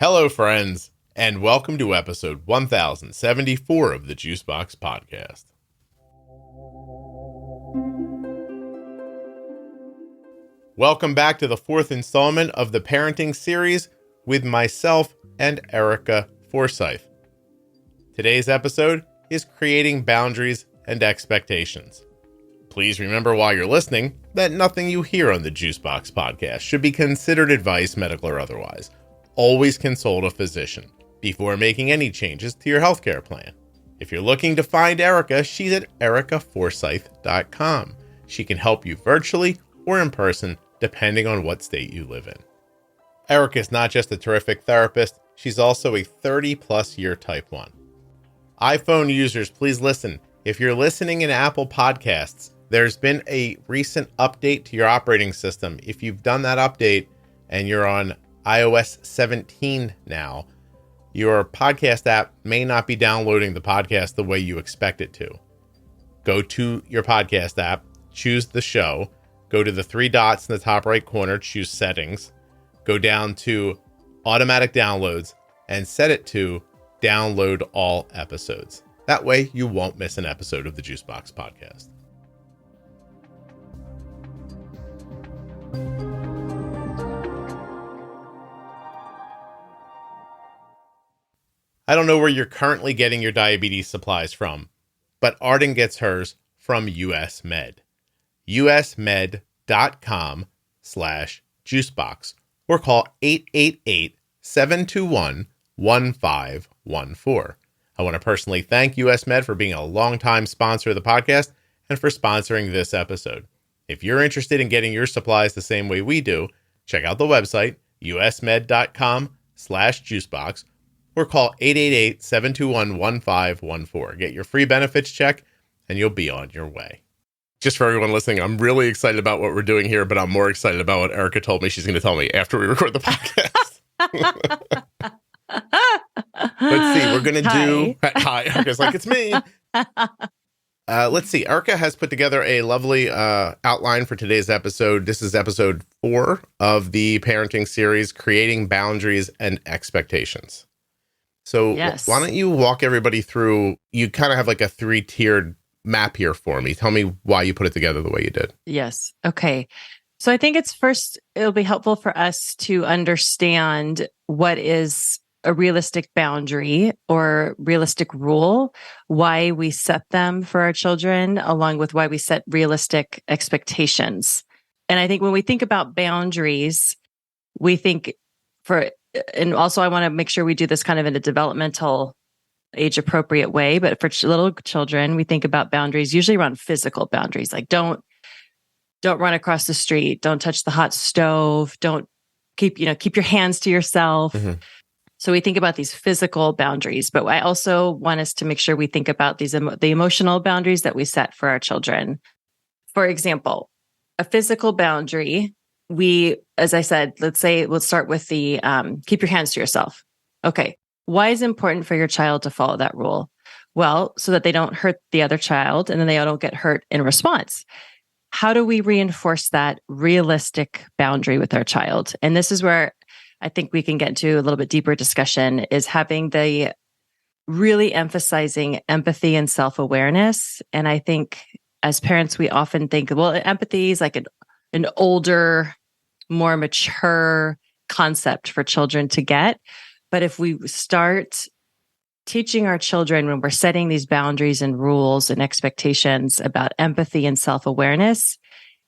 Hello, friends, and welcome to episode 1074 of the Juicebox Podcast. Welcome back to the fourth installment of the parenting series with myself and Erika Forsyth. Today's episode is creating boundaries and expectations. Please remember while you're listening that nothing you hear on the Juicebox Podcast should be considered advice, medical or otherwise. Always consult a physician before making any changes to your healthcare plan. If you're looking to find Erika, she's at erikaforsyth.com. She can help you virtually or in person, depending on what state you live in. Erika is not just a terrific therapist, she's also a 30-plus year Type 1. iPhone users, please listen. If you're listening in Apple Podcasts, there's been a recent update to your operating system. If you've done that update and you're on iOS 17 now, your podcast app may not be downloading the podcast the way you expect it to. Go to your podcast app, choose the show, go to the three dots in the top right corner, choose settings, go down to automatic downloads, and set it to download all episodes. That way you won't miss an episode of the Juicebox Podcast. I don't know where you're currently getting your diabetes supplies from, but Arden gets hers from US Med. usmed.com/juicebox or call 888-721-1514. I want to personally thank US Med for being a longtime sponsor of the podcast and for sponsoring this episode. If you're interested in getting your supplies the same way we do, check out the website, usmed.com/juicebox, or call 888-721-1514. Get your free benefits check, and you'll be on your way. Just for everyone listening, I'm really excited about what we're doing here, but I'm more excited about what Erika told me she's going to tell me after we record the podcast. Let's see. We're going to do... Hi. Erika's like, it's me. Let's see. Erika has put together a lovely outline for today's episode. This is episode 4 of the parenting series, Creating Boundaries and Expectations. So Why don't you walk everybody through, you kind of have like a 3-tiered map here for me. Tell me why you put it together the way you did. Yes. Okay. So I think it'll be helpful for us to understand what is a realistic boundary or realistic rule, why we set them for our children, along with why we set realistic expectations. And I think when we think about boundaries, we think and also I want to make sure we do this kind of in a developmental age appropriate way, but for little children, we think about boundaries usually around physical boundaries, like don't run across the street, don't touch the hot stove, don't keep your hands to yourself. Mm-hmm. So we think about these physical boundaries, but I also want us to make sure we think about the emotional boundaries that we set for our children. For example, a physical boundary, as I said, let's start with the keep your hands to yourself. Okay. Why is it important for your child to follow that rule? Well, so that they don't hurt the other child and then they don't get hurt in response. How do we reinforce that realistic boundary with our child? And this is where I think we can get into a little bit deeper discussion, is having the really emphasizing empathy and self-awareness. And I think as parents, we often think, well, empathy is like an older, more mature concept for children to get. But if we start teaching our children when we're setting these boundaries and rules and expectations about empathy and self-awareness,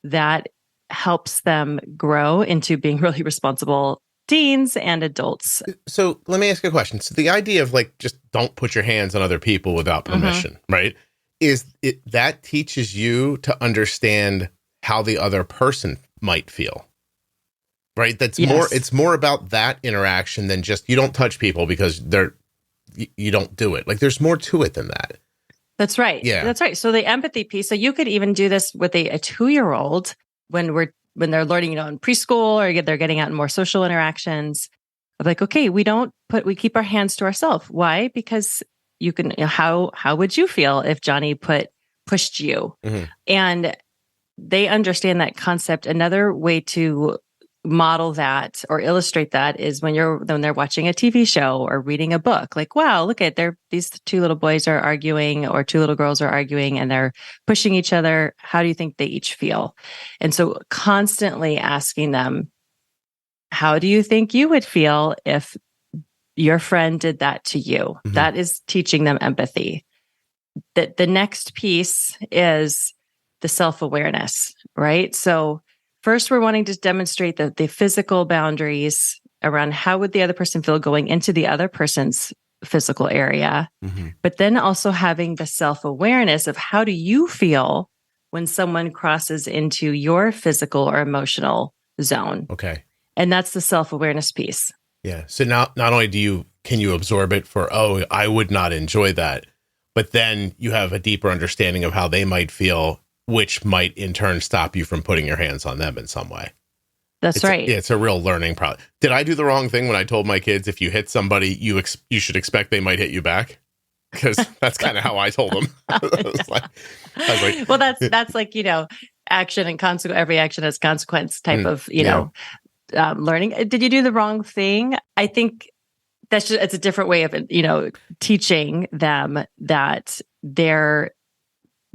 that helps them grow into being really responsible teens and adults. So let me ask you a question. So the idea of like, just don't put your hands on other people without permission, right? Is it that teaches you to understand how the other person might feel, right? It's more about that interaction than just, you don't touch people because you don't do it. Like there's more to it than that. That's right. Yeah. That's right. So the empathy piece, so you could even do this with a 2-year-old when they're learning, in preschool, or they're getting out in more social interactions of like, okay, we keep our hands to ourselves. Why? Because you can, how would you feel if Johnny pushed you? Mm-hmm. And they understand that concept. Another way to model that or illustrate that is when they're watching a TV show or reading a book. Like, wow, look at these two little boys are arguing or two little girls are arguing and they're pushing each other. How do you think they each feel? And so constantly asking them, how do you think you would feel if your friend did that to you? Mm-hmm. That is teaching them empathy. The next piece is the self-awareness, right? So first, we're wanting to demonstrate the physical boundaries around how would the other person feel going into the other person's physical area, but then also having the self-awareness of how do you feel when someone crosses into your physical or emotional zone. Okay. And that's the self-awareness piece. Yeah. So now not only can you absorb it for, oh, I would not enjoy that, but then you have a deeper understanding of how they might feel, which might in turn stop you from putting your hands on them in some way. That's right. It's a real learning process. Did I do the wrong thing when I told my kids, if you hit somebody, you should expect they might hit you back? Because that's kind of how I told them. I was like, well, that's like, action and consequence. Every action has consequence type of, learning. Did you do the wrong thing? I think it's a different way of, teaching them that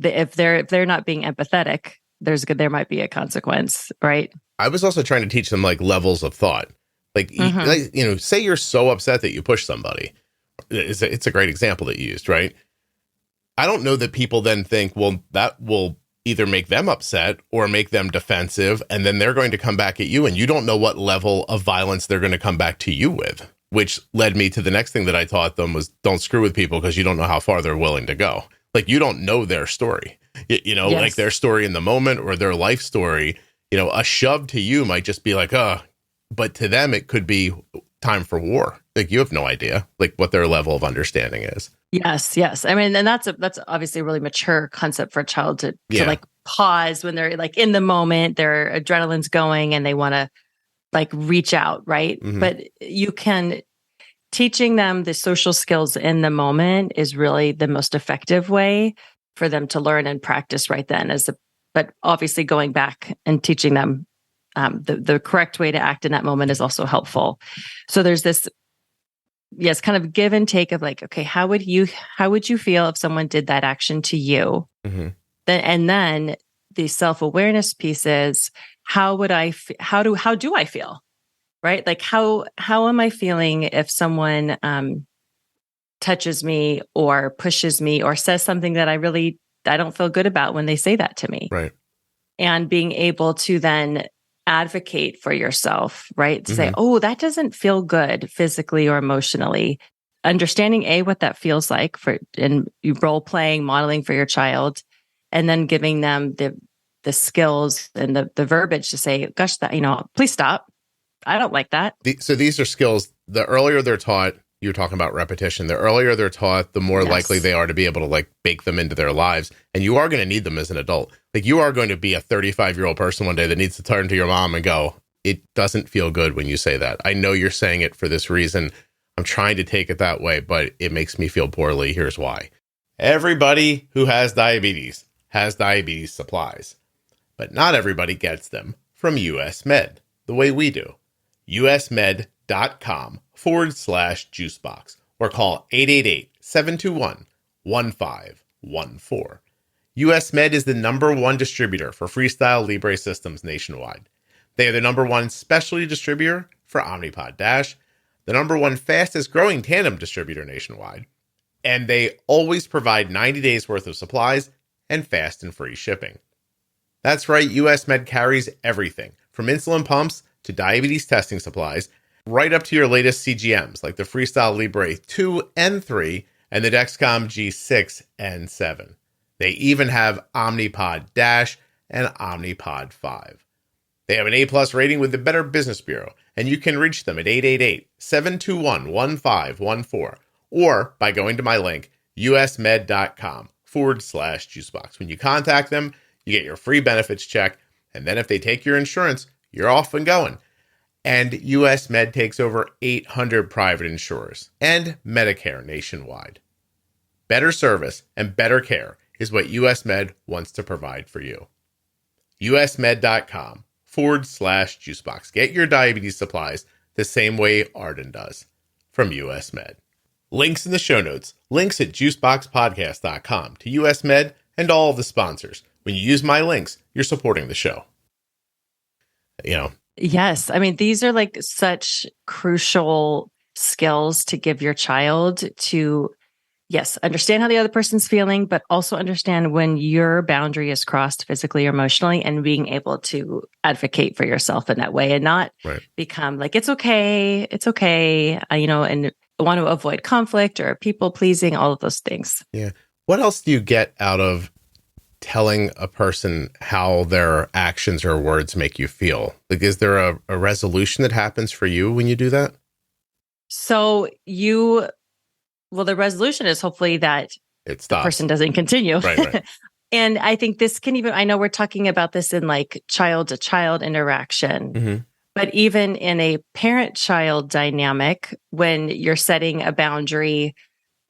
if they're not being empathetic, there might be a consequence, right? I was also trying to teach them like levels of thought. Like, say you're so upset that you push somebody. It's a great example that you used, right? I don't know that people then think, well, that will either make them upset or make them defensive, and then they're going to come back at you, and you don't know what level of violence they're going to come back to you with, which led me to the next thing that I taught them was don't screw with people because you don't know how far they're willing to go. Like, you don't know their story, yes. Like their story in the moment or their life story, a shove to you might just be like, but to them, it could be time for war. Like, you have no idea like what their level of understanding is. Yes. I mean, and that's obviously a really mature concept for a child to like pause when they're like in the moment, their adrenaline's going and they want to like reach out. Right. Mm-hmm. But teaching them the social skills in the moment is really the most effective way for them to learn and practice right then. But obviously going back and teaching them the correct way to act in that moment is also helpful. So there's this, kind of give and take of like, okay, how would you feel if someone did that action to you? Mm-hmm. Then the self-awareness piece is how do I feel? Right? Like how am I feeling if someone touches me or pushes me or says something that I don't feel good about when they say that to me. Right. And being able to then advocate for yourself, right? To say, oh, that doesn't feel good physically or emotionally. Understanding what that feels like in role playing, modeling for your child, and then giving them the skills and the verbiage to say, gosh, please stop. I don't like that. So these are skills. The earlier they're taught, you're talking about repetition. The earlier they're taught, the more likely they are to be able to like bake them into their lives. And you are going to need them as an adult. Like, you are going to be a 35-year-old person one day that needs to turn to your mom and go, it doesn't feel good when you say that. I know you're saying it for this reason. I'm trying to take it that way, but it makes me feel poorly. Here's why. Everybody who has diabetes supplies, but not everybody gets them from US Med the way we do. usmed.com/juicebox or call 888-721-1514. US Med is the #1 distributor for Freestyle Libre systems nationwide. They are the #1 specialty distributor for Omnipod DASH, the #1 fastest growing tandem distributor nationwide, and they always provide 90 days worth of supplies and fast and free shipping. That's right, US Med carries everything from insulin pumps to diabetes testing supplies, right up to your latest CGMs like the Freestyle Libre 2 and 3 and the Dexcom G6 and 7. They even have Omnipod DASH and Omnipod 5. They have an A+ rating with the Better Business Bureau, and you can reach them at 888-721-1514 or by going to my link, usmed.com/juicebox. When you contact them, you get your free benefits check, and then if they take your insurance, you're off and going. And US Med takes over 800 private insurers and Medicare nationwide. Better service and better care is what US Med wants to provide for you. usmed.com/juicebox. juicebox. Get your diabetes supplies the same way Arden does from US Med. Links in the show notes. Links at juiceboxpodcast.com to US Med and all of the sponsors. When you use my links, you're supporting the show. Yes. I mean, these are like such crucial skills to give your child to, yes, understand how the other person's feeling, but also understand when your boundary is crossed physically or emotionally, and being able to advocate for yourself in that way and not become like, it's okay, and want to avoid conflict or people pleasing, all of those things. Yeah. What else do you get out of telling a person how their actions or words make you feel? Like, is there a resolution that happens for you when you do that? So the resolution is hopefully that the person doesn't continue. Right. And I think this can even, I know we're talking about this in like child to child interaction, but even in a parent child dynamic, when you're setting a boundary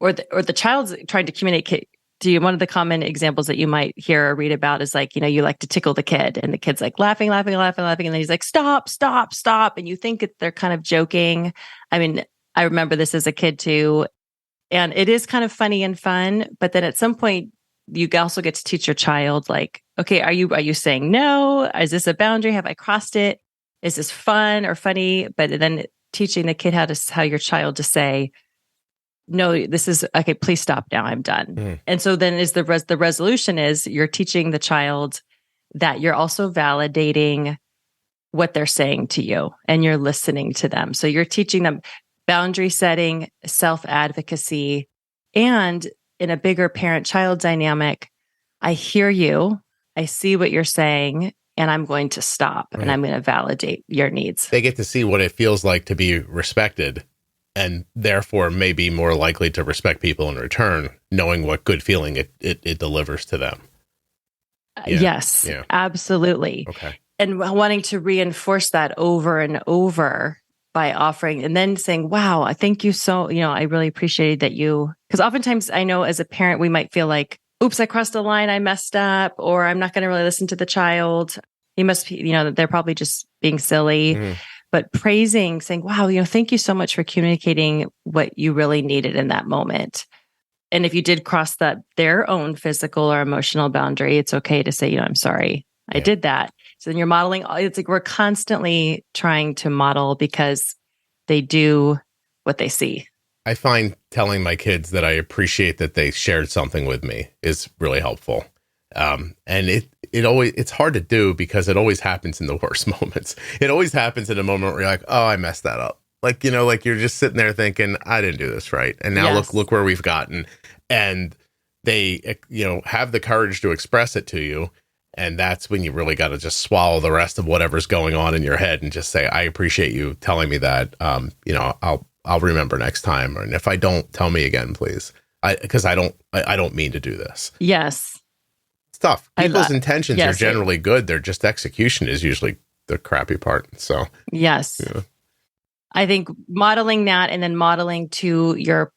or the child's trying to communicate to you, one of the common examples that you might hear or read about is like, you like to tickle the kid and the kid's like laughing. And then he's like, stop. And you think they're kind of joking. I mean, I remember this as a kid too. And it is kind of funny and fun. But then at some point, you also get to teach your child like, okay, are you saying no? Is this a boundary? Have I crossed it? Is this fun or funny? But then teaching the kid how your child to say, no, this is okay. Please stop now. I'm done. And so then is the resolution is you're teaching the child that you're also validating what they're saying to you and you're listening to them. So you're teaching them boundary setting, self-advocacy, and in a bigger parent-child dynamic, I hear you, I see what you're saying, and I'm going to stop and I'm going to validate your needs. They get to see what it feels like to be respected, and therefore may be more likely to respect people in return, knowing what good feeling it delivers to them. Yes, absolutely. Okay. And wanting to reinforce that over and over by offering and then saying, wow, I thank you so, I really appreciate that because oftentimes I know as a parent, we might feel like, oops, I crossed a line, I messed up, or I'm not going to really listen to the child. He must be, they're probably just being silly. But praising, saying, wow, thank you so much for communicating what you really needed in that moment. And if you did cross their own physical or emotional boundary, it's okay to say, I'm sorry, I did that. So then you're modeling. It's like we're constantly trying to model because they do what they see. I find telling my kids that I appreciate that they shared something with me is really helpful. And it's hard to do because it always happens in the worst moments. It always happens in a moment where you're like, oh, I messed that up. Like, like you're just sitting there thinking, I didn't do this right. And now look where we've gotten. And they, have the courage to express it to you. And that's when you really got to just swallow the rest of whatever's going on in your head and just say, I appreciate you telling me that. I'll remember next time. And if I don't, tell me again, please. Because I don't mean to do this. Yes. Tough. People's intentions are generally good. They're just execution is usually the crappy part. So yes, I think modeling that and then modeling to your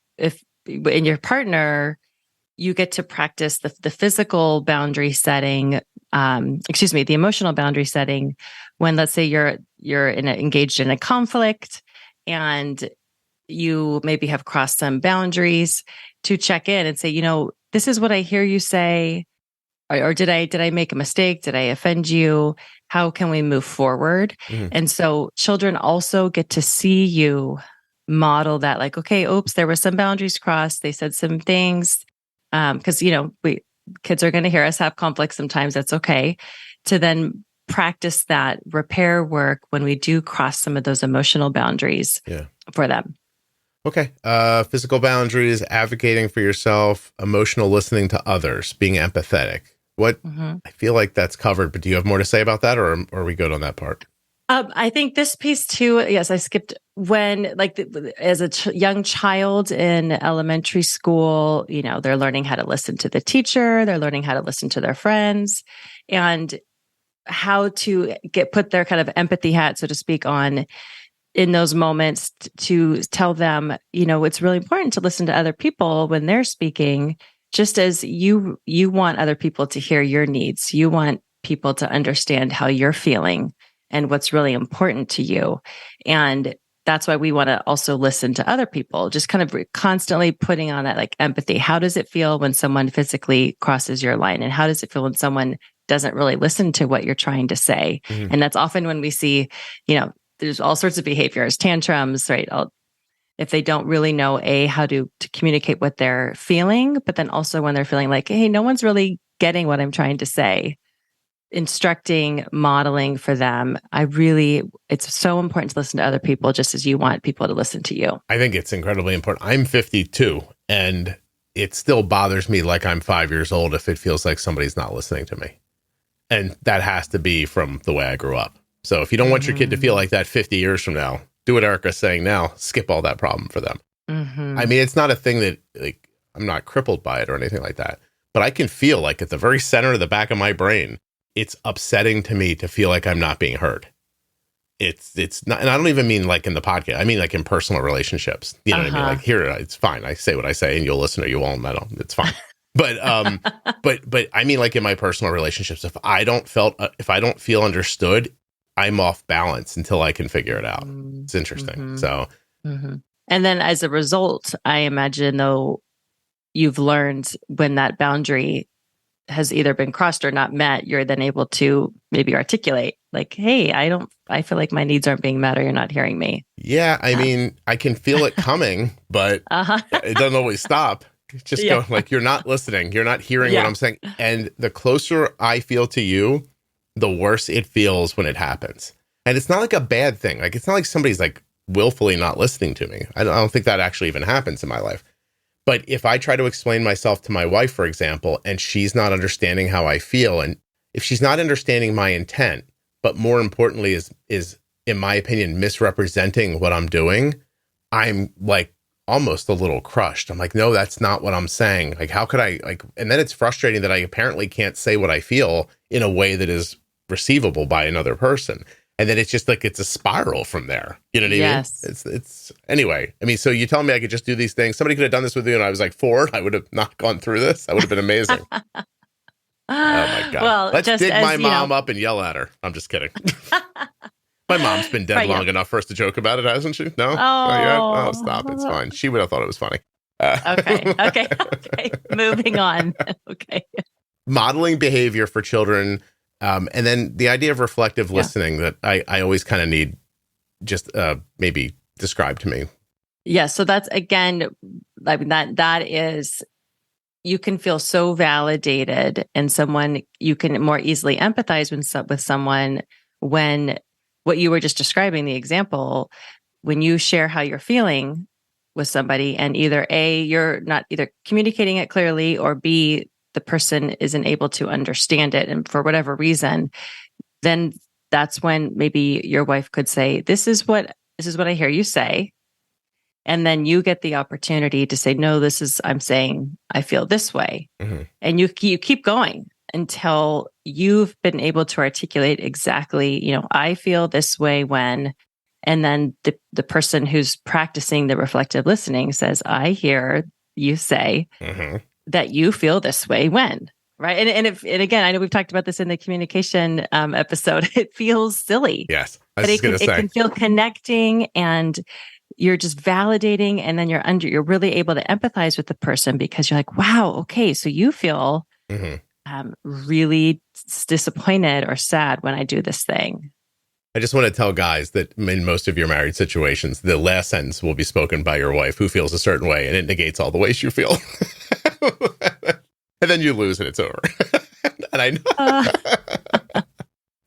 partner, you get to practice the physical boundary setting. The emotional boundary setting when, let's say, you're engaged in a conflict and you maybe have crossed some boundaries, to check in and say, this is what I hear you say. Or did I make a mistake? Did I offend you? How can we move forward? And so children also get to see you model that, like, okay, oops, there were some boundaries crossed. They said some things. Because, kids are going to hear us have conflicts sometimes. That's okay. To then practice that repair work when we do cross some of those emotional boundaries for them. Okay. Physical boundaries, advocating for yourself, emotional listening to others, being empathetic. I feel like that's covered, but do you have more to say about that, or are we good on that part? I think this piece too, yes, I skipped when, as a young child in elementary school, they're learning how to listen to the teacher, they're learning how to listen to their friends, and how to put their kind of empathy hat, so to speak, on in those moments to tell them, it's really important to listen to other people when they're speaking, just as you want other people to hear your needs. You want people to understand how you're feeling and what's really important to you. And that's why we want to also listen to other people, just kind of constantly putting on that like empathy. How does it feel when someone physically crosses your line? And how does it feel when someone doesn't really listen to what you're trying to say? And that's often when we see, there's all sorts of behaviors, tantrums, right? If they don't really know how to communicate what they're feeling, but then also when they're feeling like, hey, no one's really getting what I'm trying to say. Instructing, modeling for them. It's so important to listen to other people just as you want people to listen to you. I think it's incredibly important. I'm 52 and it still bothers me like I'm 5 years old if it feels like somebody's not listening to me. And that has to be from the way I grew up. So if you don't want your kid to feel like that 50 years from now, do what Erika's saying now, skip all that problem for them. I mean, it's not a thing that like I'm not crippled by it or anything like that, but I can feel like at the very center of the back of my brain, it's upsetting to me to feel like I'm not being heard. It's not, and I don't even mean like in the podcast. I mean like in personal relationships. You know what I mean? Like here, it's fine. I say what I say, and you'll listen or you won't. It's fine. But but I mean like in my personal relationships, if I don't feel understood, I'm off balance until I can figure it out. It's interesting. So, and then as a result, I imagine though you've learned when that boundary has either been crossed or not met, you're then able to maybe articulate like, hey, I feel like my needs aren't being met or you're not hearing me. Yeah. I mean, I can feel it coming, but it doesn't always stop. Just go like, you're not listening. You're not hearing what I'm saying. And the closer I feel to you, the worse it feels when it happens. And it's not like a bad thing. Like, it's not like somebody's like willfully not listening to me. I don't think that actually even happens in my life. But if I try to explain myself to my wife, for example, and she's not understanding how I feel, and if she's not understanding my intent, but more importantly is in my opinion, misrepresenting what I'm doing, I'm like almost a little crushed. I'm like, no, that's not what I'm saying. Like, how could I and then it's frustrating that I apparently can't say what I feel in a way that is receivable by another person. And then it's just like, it's a spiral from there. You know what I mean? It's anyway. I mean, so you tell me I could just do these things. Somebody could have done this with you when I was like 4. I would have not gone through this. That would have been amazing. Oh my God. Well, let's dig my mom up and yell at her. I'm just kidding. My mom's been dead long enough for us to joke about it, hasn't she? No? Not yet? Oh, stop. It's fine. She would have thought it was funny. Okay. Moving on. Okay. Modeling behavior for children. And then the idea of reflective listening that I always kind of need just maybe describe to me. Yeah. So that's, again, I mean, that is, you can feel so validated and you can more easily empathize with someone when what you were just describing, the example, when you share how you're feeling with somebody and either A, you're not either communicating it clearly, or B, the person isn't able to understand it. And for whatever reason, then that's when maybe your wife could say, this is what I hear you say. And then you get the opportunity to say, no, I'm saying I feel this way. And you keep going until you've been able to articulate exactly, I feel this way when, and then the person who's practicing the reflective listening says, I hear you say that you feel this way when, right? And again, I know we've talked about this in the communication episode. It feels silly. Yes. But it can feel connecting, and you're just validating, and then you're really able to empathize with the person because you're like, wow, okay, so you feel really disappointed or sad when I do this thing. I just want to tell guys that in most of your married situations, the last sentence will be spoken by your wife who feels a certain way, and it negates all the ways you feel. And then you lose and it's over. And I know,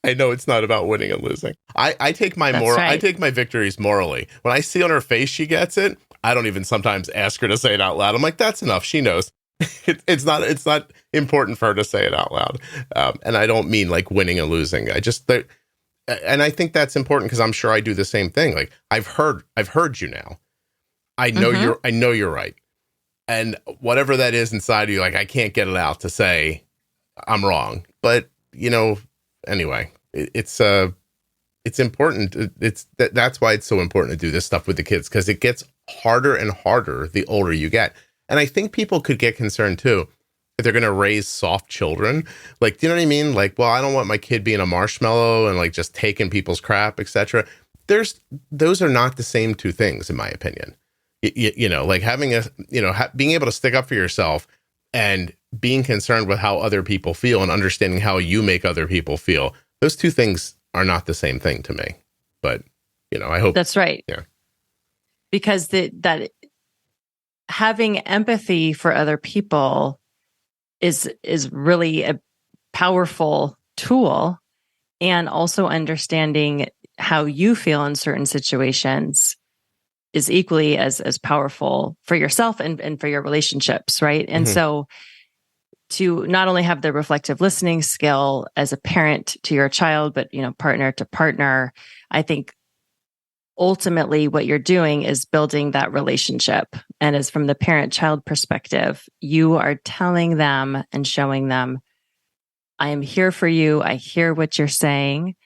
I know it's not about winning and losing. I take my I take my victories morally. When I see on her face she gets it, I don't even sometimes ask her to say it out loud. I'm like, that's enough. She knows. It's not important for her to say it out loud. And I don't mean like winning and losing. And I think that's important because I'm sure I do the same thing. Like I've heard you now. I know you're right. And whatever that is inside of you, like I can't get it out to say I'm wrong. But anyway, it's important. That's why it's so important to do this stuff with the kids, because it gets harder and harder the older you get. And I think people could get concerned too. that they're going to raise soft children. Like, do you know what I mean? Like, well, I don't want my kid being a marshmallow and like just taking people's crap, etc. Those are not the same two things, in my opinion. You know, like having being able to stick up for yourself and being concerned with how other people feel and understanding how you make other people feel. Those two things are not the same thing to me. But, you know, I hope that's right. Yeah. Because that having empathy for other people is really a powerful tool, and also understanding how you feel in certain situations is equally as powerful for yourself and for your relationships, right? And so to not only have the reflective listening skill as a parent to your child, but, you know, partner to partner, I think ultimately what you're doing is building that relationship. And as from the parent-child perspective, you are telling them and showing them, I am here for you. I hear what you're saying.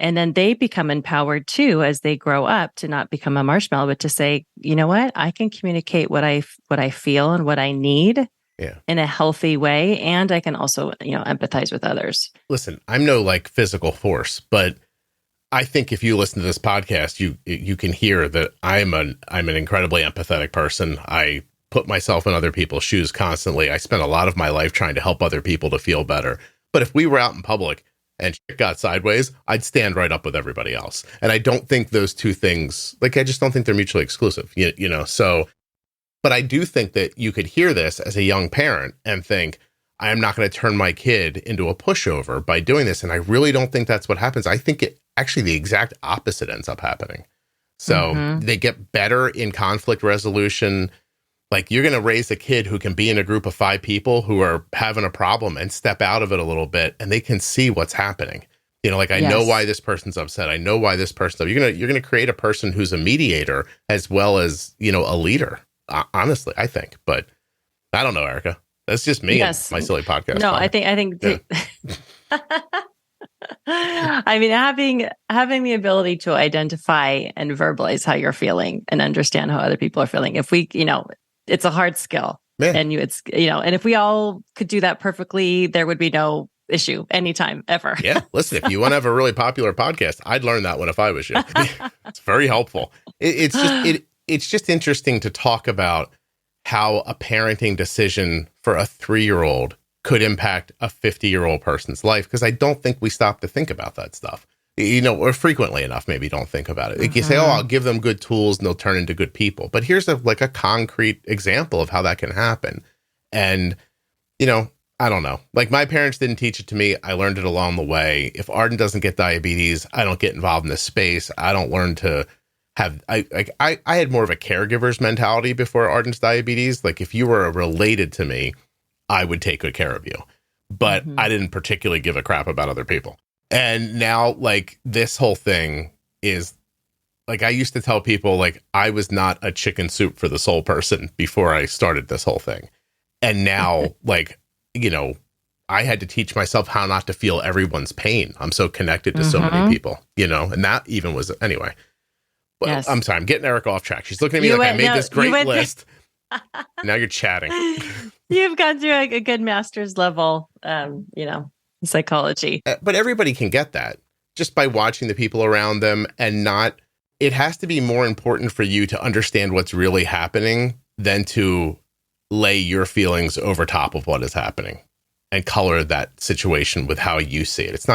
And then they become empowered too, as they grow up, to not become a marshmallow, but to say, you know what, I can communicate what I feel and what I need in a healthy way. And I can also, you know, empathize with others. Listen, I'm no like physical force, but I think if you listen to this podcast, you can hear that I'm an incredibly empathetic person. I put myself in other people's shoes constantly. I spend a lot of my life trying to help other people to feel better. But if we were out in public and shit got sideways, I'd stand right up with everybody else. And I don't think those two things, like, I just don't think they're mutually exclusive, you know? So, but I do think that you could hear this as a young parent and think, I am not going to turn my kid into a pushover by doing this. And I really don't think that's what happens. I think actually the exact opposite ends up happening. So they get better in conflict resolution. Like, you're going to raise a kid who can be in a group of 5 people who are having a problem and step out of it a little bit, and they can see what's happening. You know, like, I know why this person's upset. I know why this person's upset. You're going to create a person who's a mediator as well as, you know, a leader. Honestly, I think. But I don't know, Erika. That's just me and my silly podcast. No, I think I mean, having the ability to identify and verbalize how you're feeling and understand how other people are feeling. If we, you know, it's a hard skill. Man. And it's, you know, and if we all could do that perfectly, there would be no issue anytime ever. Yeah. Listen, if you want to have a really popular podcast, I'd learn that one if I was you. It's very helpful. It's just interesting to talk about how a parenting decision for a 3-year-old could impact a 50-year-old person's life, because I don't think we stop to think about that stuff. You know, or frequently enough, maybe don't think about it. Like, you say, oh, I'll give them good tools and they'll turn into good people. But here's a concrete example of how that can happen. And, you know, I don't know. Like, my parents didn't teach it to me. I learned it along the way. If Arden doesn't get diabetes, I don't get involved in this space. I don't learn to have, I had more of a caregiver's mentality before Arden's diabetes. Like, if you were related to me, I would take good care of you. But I didn't particularly give a crap about other people. And now, like, this whole thing is, like, I used to tell people, like, I was not a chicken soup for the soul person before I started this whole thing. And now, like, you know, I had to teach myself how not to feel everyone's pain. I'm so connected to so many people, you know, and that even was, anyway. Well, yes. I'm sorry, I'm getting Erika off track. She's looking at me I made this great list. Now you're chatting. You've gone through a good master's level, you know, psychology. But everybody can get that just by watching the people around them, and not, it has to be more important for you to understand what's really happening than to lay your feelings over top of what is happening and color that situation with how you see it. It's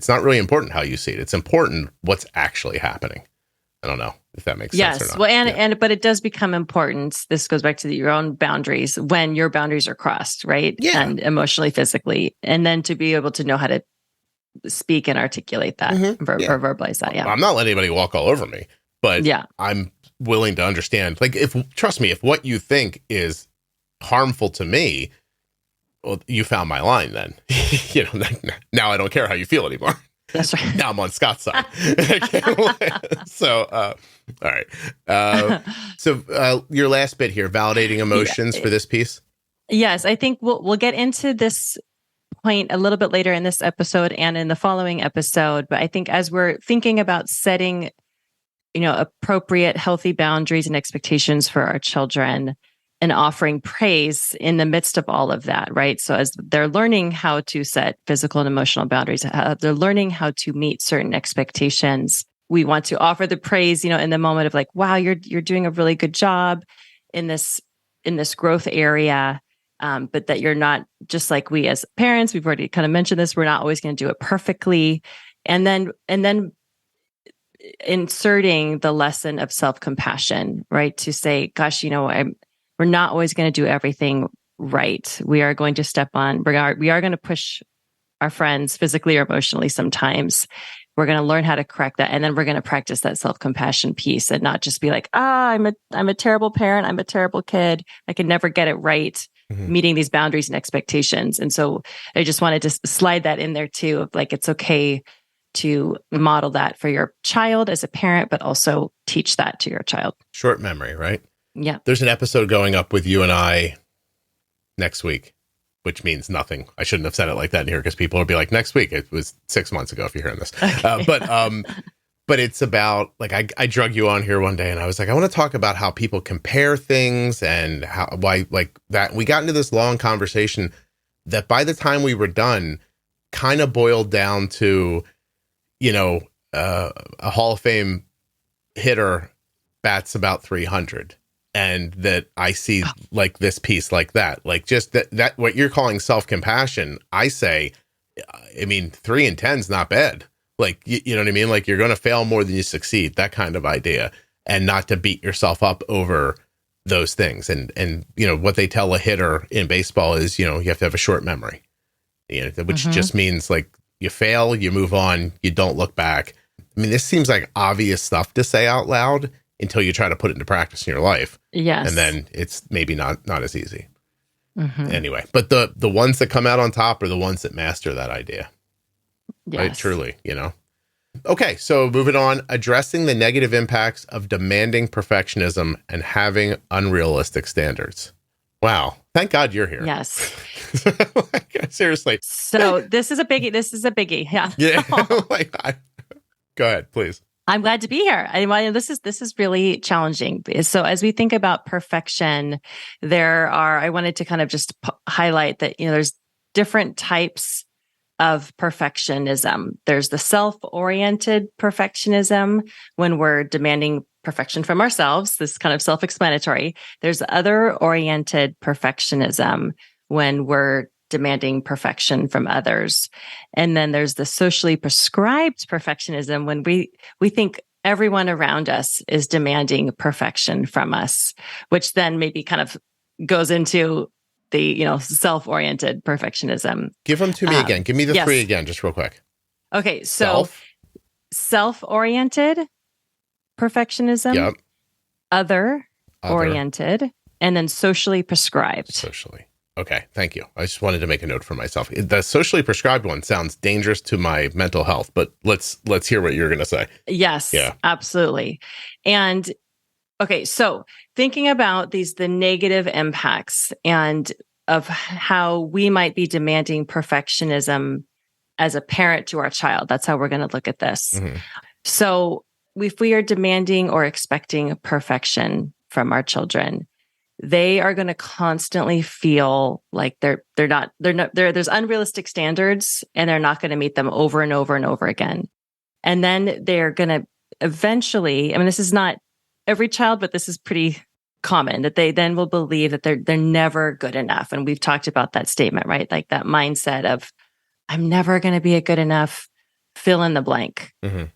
not really important how you see it. It's important what's actually happening. I don't know if that makes sense or not. Well, but it does become important. This goes back to your own boundaries, when your boundaries are crossed, right? Yeah. And emotionally, physically, and then to be able to know how to speak and articulate that or verbalize that. Yeah. I'm not letting anybody walk all over me, but I'm willing to understand. Like, trust me, if what you think is harmful to me, well, you found my line then. You know, now I don't care how you feel anymore. That's right. Now I'm on Scott's side. So, all right. So your last bit here, validating emotions for this piece. Yes, I think we'll get into this point a little bit later in this episode and in the following episode. But I think as we're thinking about setting, you know, appropriate, healthy boundaries and expectations for our children, and offering praise in the midst of all of that, right? So as they're learning how to set physical and emotional boundaries, they're learning how to meet certain expectations. We want to offer the praise, in the moment of like, wow, you're doing a really good job in this growth area. But that you're not, just like we as parents, we've already kind of mentioned this, we're not always going to do it perfectly. And then inserting the lesson of self-compassion, right? To say, gosh, we're not always going to do everything right. We are going to step on, we are going to push our friends physically or emotionally sometimes. We're going to learn how to correct that. And then we're going to practice that self-compassion piece and not just be like, I'm a terrible parent. I'm a terrible kid. I can never get it right. Meeting these boundaries and expectations. And so I just wanted to slide that in there too, of like, it's okay to model that for your child as a parent, but also teach that to your child. Short memory, right? Yeah. There's an episode going up with you and I next week, which means nothing. I shouldn't have said it like that in here because people will be like, next week. It was 6 months ago if you're hearing this. Okay. But it's about, like, I drug you on here one day and I was like, I want to talk about how people compare things and why, like, that. We got into this long conversation that by the time we were done kind of boiled down to, a Hall of Fame hitter bats about 300. And that I see like this piece like that, like just that what you're calling self-compassion. I say, 3 and 10 is not bad. Like, you know what I mean? Like, you're going to fail more than you succeed, that kind of idea, and not to beat yourself up over those things. And what they tell a hitter in baseball is, you have to have a short memory, which just means like you fail, you move on, you don't look back. This seems like obvious stuff to say out loud until you try to put it into practice in your life. Yes. And then it's maybe not as easy. Anyway, but the ones that come out on top are the ones that master that idea. Yes. Right? Truly, Okay, so moving on, addressing the negative impacts of demanding perfectionism and having unrealistic standards. Wow. Thank God you're here. Yes. Like, seriously. So this is a biggie. Yeah. Yeah. Go ahead, please. I'm glad to be here. This is really challenging. So as we think about perfection, I wanted to kind of just highlight that, there's different types of perfectionism. There's the self-oriented perfectionism when we're demanding perfection from ourselves. This is kind of self-explanatory. There's other-oriented perfectionism when we're demanding perfection from others. And then there's the socially prescribed perfectionism when we think everyone around us is demanding perfection from us, which then maybe kind of goes into the, self-oriented perfectionism. Give them to me again. Give me the three again, just real quick. Okay. So self-oriented perfectionism, yep. Other-oriented, and then socially prescribed. Socially. Okay. Thank you. I just wanted to make a note for myself. The socially prescribed one sounds dangerous to my mental health, but let's hear what you're going to say. Yes, yeah, absolutely. And okay, so thinking about the negative impacts and of how we might be demanding perfectionism as a parent to our child. That's how we're going to look at this. So if we are demanding or expecting perfection from our children, they are going to constantly feel like there's unrealistic standards and they're not going to meet them over and over and over again. And then they're going to eventually, this is not every child, but this is pretty common, that they then will believe that they're never good enough. And we've talked about that statement, right? Like that mindset of, I'm never going to be a good enough fill in the blank.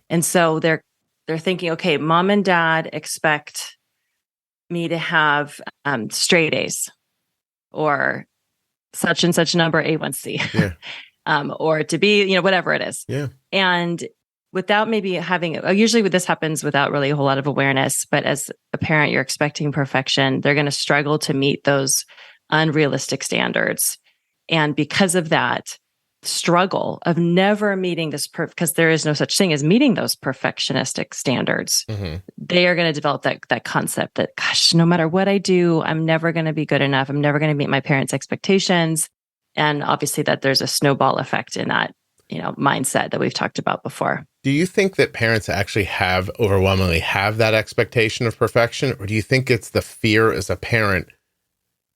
And so they're thinking, okay, mom and dad expect me to have straight A's or such and such number A1C, or to be, whatever it is. Yeah. And without maybe having, usually this happens without really a whole lot of awareness, but as a parent, you're expecting perfection. They're going to struggle to meet those unrealistic standards. And because of that struggle of never meeting this, because there is no such thing as meeting those perfectionistic standards, they are going to develop that concept that, gosh, no matter what I do, I'm never going to be good enough. I'm never going to meet my parents' expectations. And obviously that there's a snowball effect in that, mindset that we've talked about before. Do you think that parents actually overwhelmingly have that expectation of perfection? Or do you think it's the fear as a parent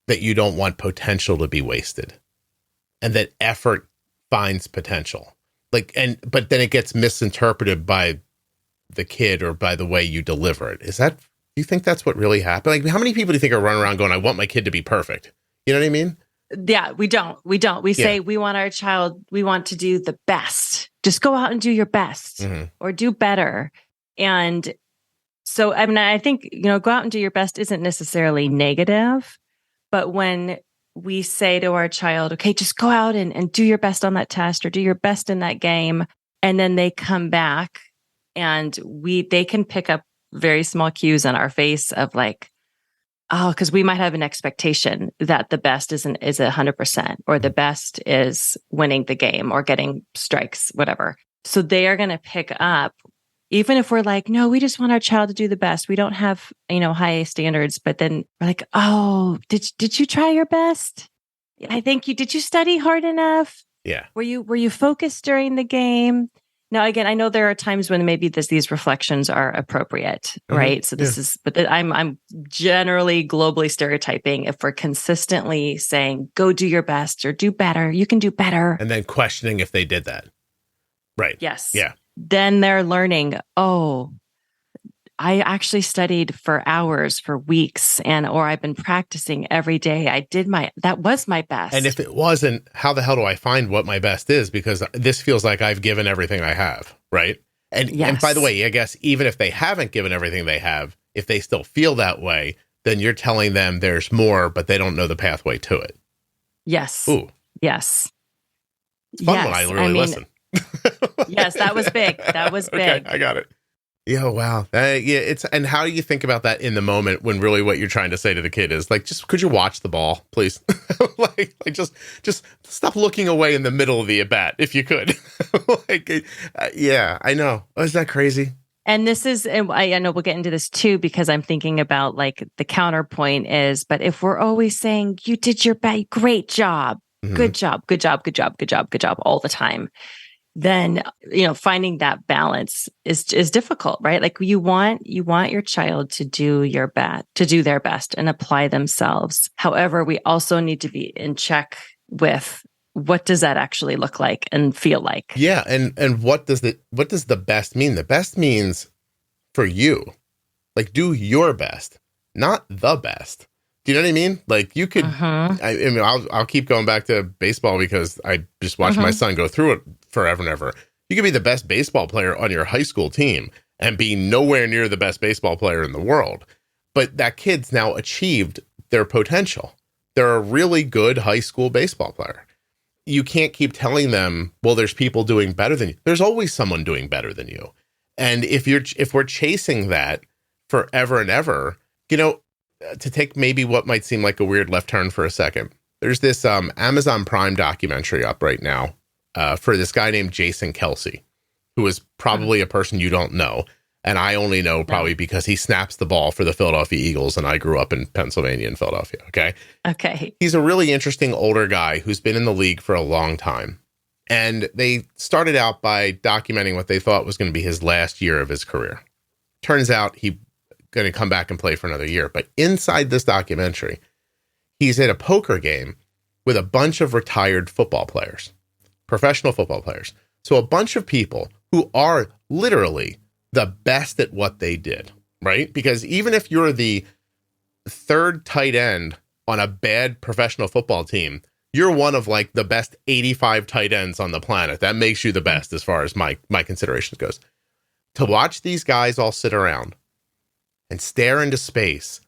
that you don't want potential to be wasted and that effort finds potential. But then it gets misinterpreted by the kid or by the way you deliver it. Do you think that's what really happened? Like, how many people do you think are running around going, I want my kid to be perfect? You know what I mean? Yeah, we don't. We say we want our child, we want to do the best. Just go out and do your best or do better. And so, I mean, I think, go out and do your best isn't necessarily negative, but when we say to our child, okay, just go out and do your best on that test or do your best in that game. And then they come back and they can pick up very small cues on our face of like, oh, because we might have an expectation that the best is 100% or the best is winning the game or getting strikes, whatever. So they are going to pick up, even if we're like, no, we just want our child to do the best. We don't have, high standards, but then we're like, oh, did you try your best? I think did you study hard enough? Yeah. Were you focused during the game? Now, again, I know there are times when maybe these reflections are appropriate, right? So I'm generally globally stereotyping. If we're consistently saying, go do your best or do better, you can do better. And then questioning if they did that. Right. Yes. Yeah. Then they're learning, oh, I actually studied for hours, for weeks, or I've been practicing every day. That was my best. And if it wasn't, how the hell do I find what my best is? Because this feels like I've given everything I have, right? And by the way, I guess even if they haven't given everything they have, if they still feel that way, then you're telling them there's more, but they don't know the pathway to it. Yes. Ooh. Yes. It's fun when I really listen. Yes, that was big. That was big. Okay, I got it. Yeah, wow. And how do you think about that in the moment when really what you're trying to say to the kid is like, just could you watch the ball, please? like just stop looking away in the middle of the at-bat if you could. Yeah, I know. Oh, is that crazy? And I know we'll get into this too, because I'm thinking about like the counterpoint is, but if we're always saying you did your best, great job, good job, good job, good job, good job, good job all the time, then, finding that balance is difficult, right? Like you want your child to do their best and apply themselves. However, we also need to be in check with what does that actually look like and feel like? Yeah. And what does the best mean? The best means for you, like do your best, not the best. Do you know what I mean? Like you could, I'll keep going back to baseball because I just watched my son go through it forever and ever. You could be the best baseball player on your high school team and be nowhere near the best baseball player in the world. But that kid's now achieved their potential. They're a really good high school baseball player. You can't keep telling them, well, there's people doing better than you. There's always someone doing better than you. And if we're chasing that forever and ever, to take maybe what might seem like a weird left turn for a second, there's this Amazon Prime documentary up right now for this guy named Jason Kelsey, who is probably a person you don't know. And I only know probably because he snaps the ball for the Philadelphia Eagles, and I grew up in Pennsylvania and Philadelphia, okay? Okay. He's a really interesting older guy who's been in the league for a long time. And they started out by documenting what they thought was going to be his last year of his career. Turns out he's going to come back and play for another year. But inside this documentary, he's at a poker game with a bunch of retired football players, professional football players. So a bunch of people who are literally the best at what they did, right? Because even if you're the third tight end on a bad professional football team, you're one of like the best 85 tight ends on the planet. That makes you the best as far as my considerations goes. To watch these guys all sit around and stare into space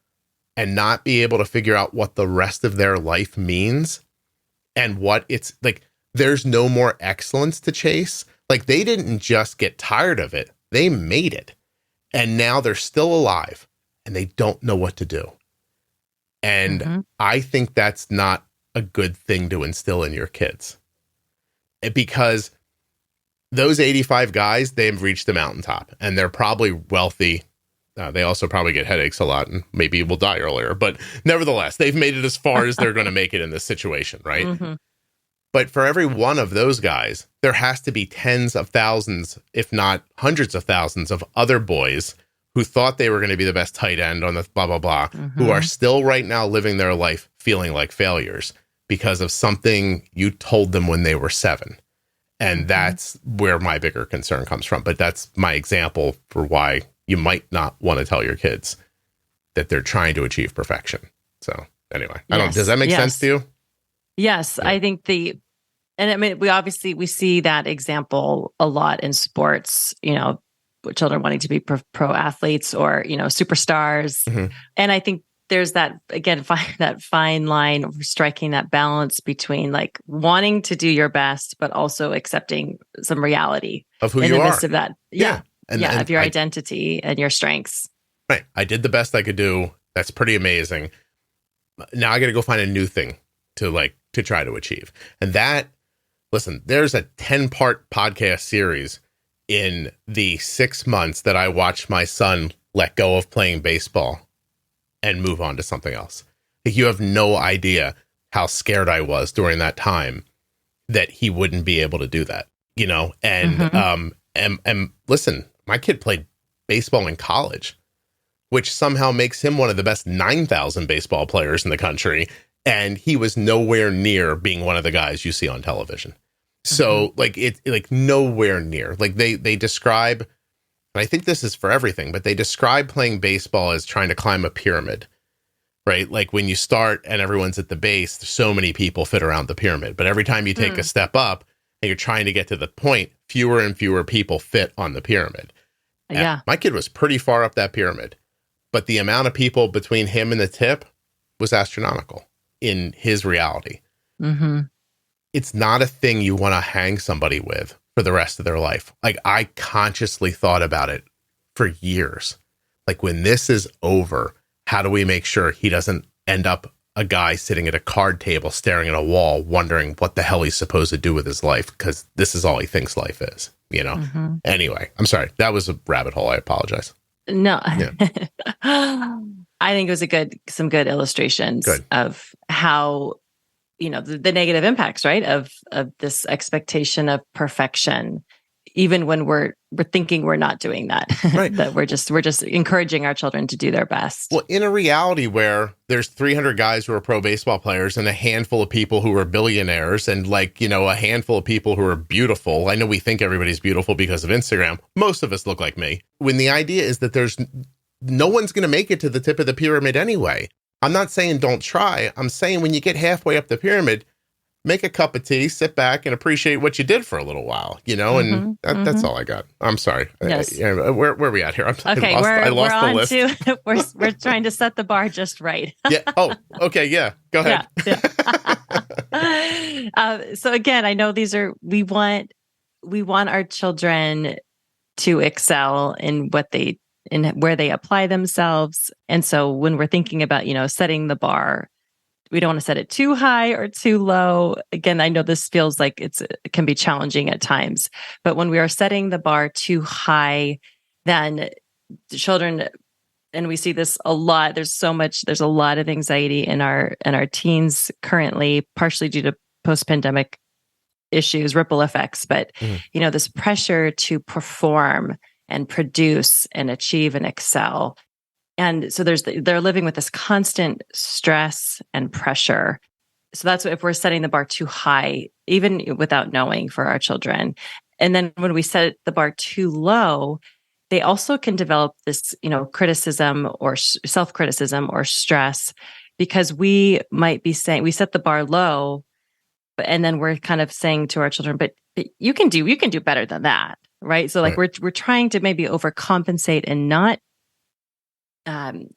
and not be able to figure out what the rest of their life means and what it's like, there's no more excellence to chase. Like they didn't just get tired of it. They made it. And now they're still alive and they don't know what to do. And I think that's not a good thing to instill in your kids. Because those 85 guys, they've reached the mountaintop and they're probably wealthy. They also probably get headaches a lot and maybe will die earlier. But nevertheless, they've made it as far as they're going to make it in this situation, right? But for every one of those guys, there has to be tens of thousands, if not hundreds of thousands of other boys who thought they were going to be the best tight end on the blah, blah, blah, who are still right now living their life feeling like failures because of something you told them when they were 7. And that's where my bigger concern comes from. But that's my example for why you might not want to tell your kids that they're trying to achieve perfection. So anyway, does that make sense to you? Yes. Yeah. I think and I mean, we see that example a lot in sports, children wanting to be pro athletes or, superstars. And I think there's that, again, that fine line of striking that balance between like wanting to do your best, but also accepting some reality of who you are. In the midst of that. Yeah. And of your identity and your strengths. Right. I did the best I could do. That's pretty amazing. Now I got to go find a new thing to try to achieve. And listen, there's a 10-part podcast series in the 6 months that I watched my son let go of playing baseball and move on to something else. Like, you have no idea how scared I was during that time that he wouldn't be able to do that, and listen, my kid played baseball in college, which somehow makes him one of the best 9,000 baseball players in the country. And he was nowhere near being one of the guys you see on television. So nowhere near. Like they describe, and I think this is for everything, but they describe playing baseball as trying to climb a pyramid, right? Like when you start and everyone's at the base, so many people fit around the pyramid. But every time you take a step up and you're trying to get to the point, fewer and fewer people fit on the pyramid. Yeah. And my kid was pretty far up that pyramid, but the amount of people between him and the tip was astronomical in his reality. It's not a thing you want to hang somebody with for the rest of their life. Like, I consciously thought about it for years. Like, when this is over, how do we make sure he doesn't end up a guy sitting at a card table staring at a wall wondering what the hell he's supposed to do with his life, because this is all he thinks life is, Anyway, I'm sorry. That was a rabbit hole. I apologize. No. Yeah. I think it was some good illustrations of how, the negative impacts, right, of this expectation of perfection, even when we're thinking we're not doing that, right. That we're just encouraging our children to do their best. Well, in a reality where there's 300 guys who are pro baseball players and a handful of people who are billionaires and a handful of people who are beautiful. I know we think everybody's beautiful because of Instagram. Most of us look like me. When the idea is that there's no one's going to make it to the tip of the pyramid anyway. I'm not saying don't try. I'm saying when you get halfway up the pyramid, make a cup of tea, sit back, and appreciate what you did for a little while, and that's all I got. I'm sorry. Yes. Where are we at here? I lost the list. We're trying to set the bar just right. Yeah. Oh, okay. Yeah. Go ahead. Yeah. So again, I know we want our children to excel in where they apply themselves. And so when we're thinking about, setting the bar, we don't want to set it too high or too low. Again, I know this feels like it can be challenging at times, but when we are setting the bar too high, then the children, and we see this a lot, there's a lot of anxiety in our teens currently, partially due to post-pandemic issues, ripple effects, but this pressure to perform and produce and achieve and excel. And so they're living with this constant stress and pressure. So that's what, if we're setting the bar too high, even without knowing, for our children. And then when we set the bar too low, they also can develop this, criticism or self-criticism or stress, because we might be saying, we set the bar low, and then we're kind of saying to our children, but you can do better than that. Right. So we're trying to maybe overcompensate and not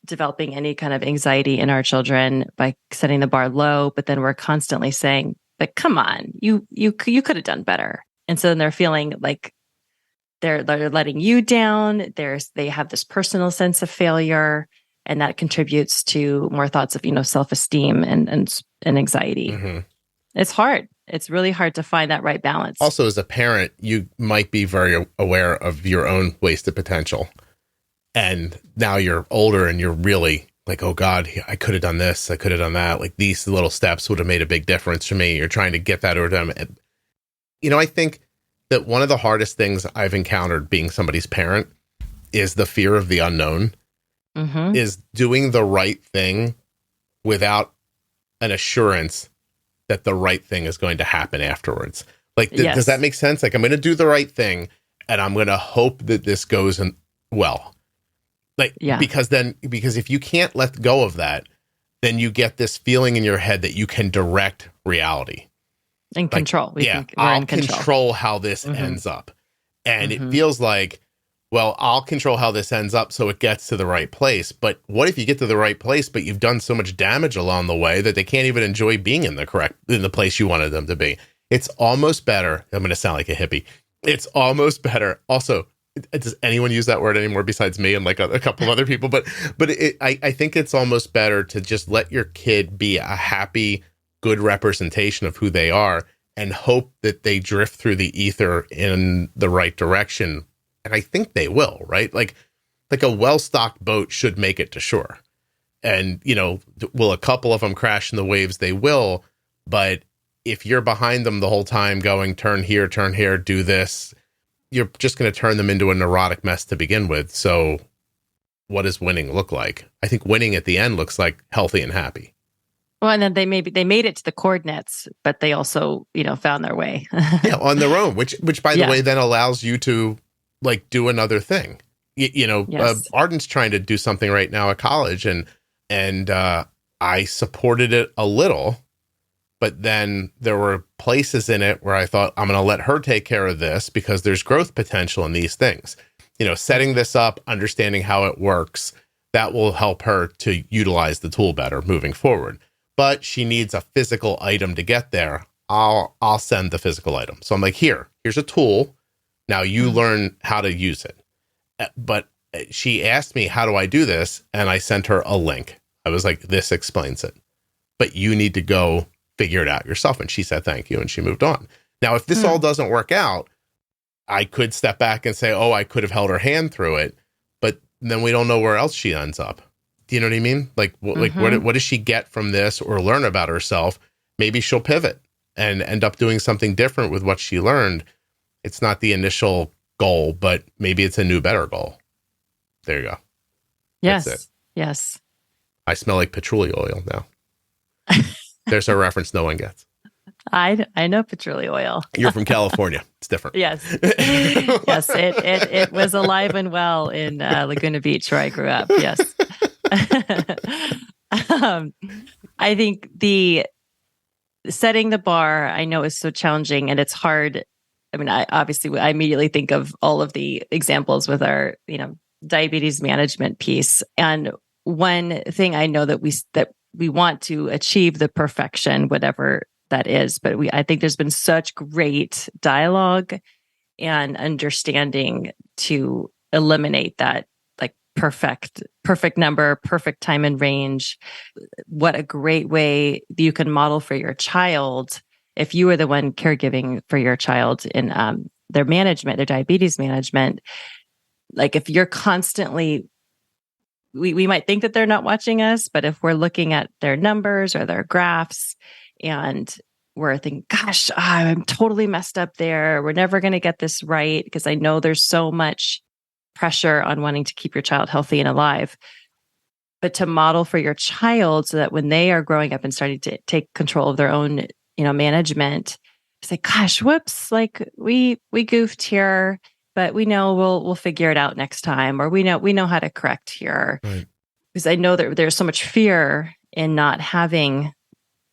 developing any kind of anxiety in our children by setting the bar low, but then we're constantly saying, but come on, you could have done better. And so then they're feeling like they're letting you down. They have this personal sense of failure, and that contributes to more thoughts of, self-esteem and anxiety. Mm-hmm. It's hard. It's really hard to find that right balance. Also, as a parent, you might be very aware of your own wasted potential. And now you're older and you're really like, oh God, I could have done this. I could have done that. Like, these little steps would have made a big difference for me. You're trying to get that over to them. And, I think that one of the hardest things I've encountered being somebody's parent is the fear of the unknown, is doing the right thing without an assurance that the right thing is going to happen afterwards. Like, does that make sense? Like, I'm going to do the right thing and I'm going to hope that this goes well. Like, because if you can't let go of that, then you get this feeling in your head that you can direct reality. In control. I'll control how this ends up. And it feels like, well, I'll control how this ends up so it gets to the right place. But what if you get to the right place, but you've done so much damage along the way that they can't even enjoy being in the place you wanted them to be? It's almost better. I'm going to sound like a hippie. It's almost better. Also, does anyone use that word anymore besides me and like a couple of other people? But I think it's almost better to just let your kid be a happy, good representation of who they are and hope that they drift through the ether in the right direction. And I think they will, right? Like a well-stocked boat should make it to shore. And, will a couple of them crash in the waves? They will. But if you're behind them the whole time going, turn here, do this, you're just going to turn them into a neurotic mess to begin with. So what does winning look like? I think winning at the end looks like healthy and happy. Well, and then they made it to the coordinates, but they also, found their way. On their own, which by the way, then allows you to like do another thing. Arden's trying to do something right now at college, and I supported it a little, but then there were places in it where I thought, I'm going to let her take care of this because there's growth potential in these things. Setting this up, understanding how it works, that will help her to utilize the tool better moving forward. But she needs a physical item to get there. I'll send the physical item. So I'm like, here's a tool. Now you learn how to use it. But she asked me, how do I do this? And I sent her a link. I was like, this explains it. But you need to go figure it out yourself. And she said, thank you. And she moved on. Now, if this all doesn't work out, I could step back and say, I could have held her hand through it. But then we don't know where else she ends up. Do you know what I mean? Like, what does she get from this or learn about herself? Maybe she'll pivot and end up doing something different with what she learned. It's not the initial goal, but maybe it's a new, better goal. There you go. Yes. That's it. Yes. I smell like patchouli oil now. There's a reference no one gets. I know patchouli oil. You're from California. It's different. Yes. Yes. It was alive and well in Laguna Beach where I grew up. Yes. I think the setting the bar, I know, is so challenging and it's hard. I mean, I immediately think of all of the examples with our, diabetes management piece. And one thing I know that we want to achieve the perfection, whatever that is, but I think there's been such great dialogue and understanding to eliminate that perfect number, perfect time and range. What a great way you can model for your child if you were the one caregiving for your child in their management, their diabetes management. Like if you're constantly, we might think that they're not watching us, but if we're looking at their numbers or their graphs and we're thinking, gosh, I'm totally messed up there. We're never going to get this right because I know there's so much pressure on wanting to keep your child healthy and alive. But to model for your child so that when they are growing up and starting to take control of their own, management, it's like, gosh, whoops, like we goofed here, but we know we'll figure it out next time, or we know how to correct here. Right. Because I know that there's so much fear in not having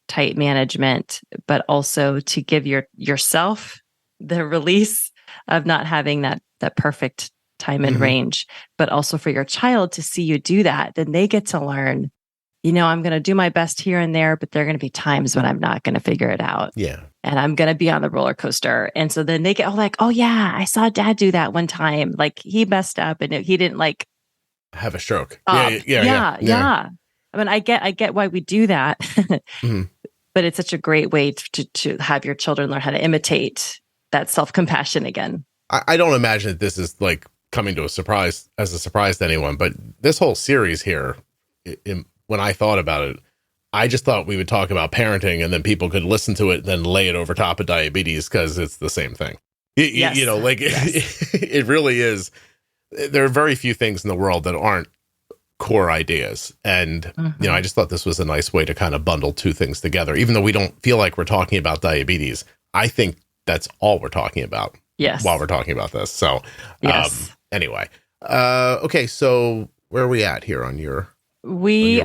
tight management, but also to give yourself the release of not having that perfect time and range, but also for your child to see you do that. Then they get to learn, I'm going to do my best here and there, but there are going to be times when I'm not going to figure it out. Yeah. And I'm going to be on the roller coaster. And so then they get like, oh yeah, I saw dad do that one time. Like he messed up and he didn't like have a stroke. Yeah. I mean, I get why we do that, but it's such a great way to have your children learn how to imitate that self-compassion again. I don't imagine that this is like coming to a surprise to anyone, but this whole series here, when I thought about it, I just thought we would talk about parenting and then people could listen to it and then lay it over top of diabetes because it's the same thing. It really is there are very few things in the world that aren't core ideas. And, I just thought this was a nice way to kind of bundle two things together, even though we don't feel like we're talking about diabetes. I think that's all we're talking about while we're talking about this. So, anyway, okay. So where are we at here on your, we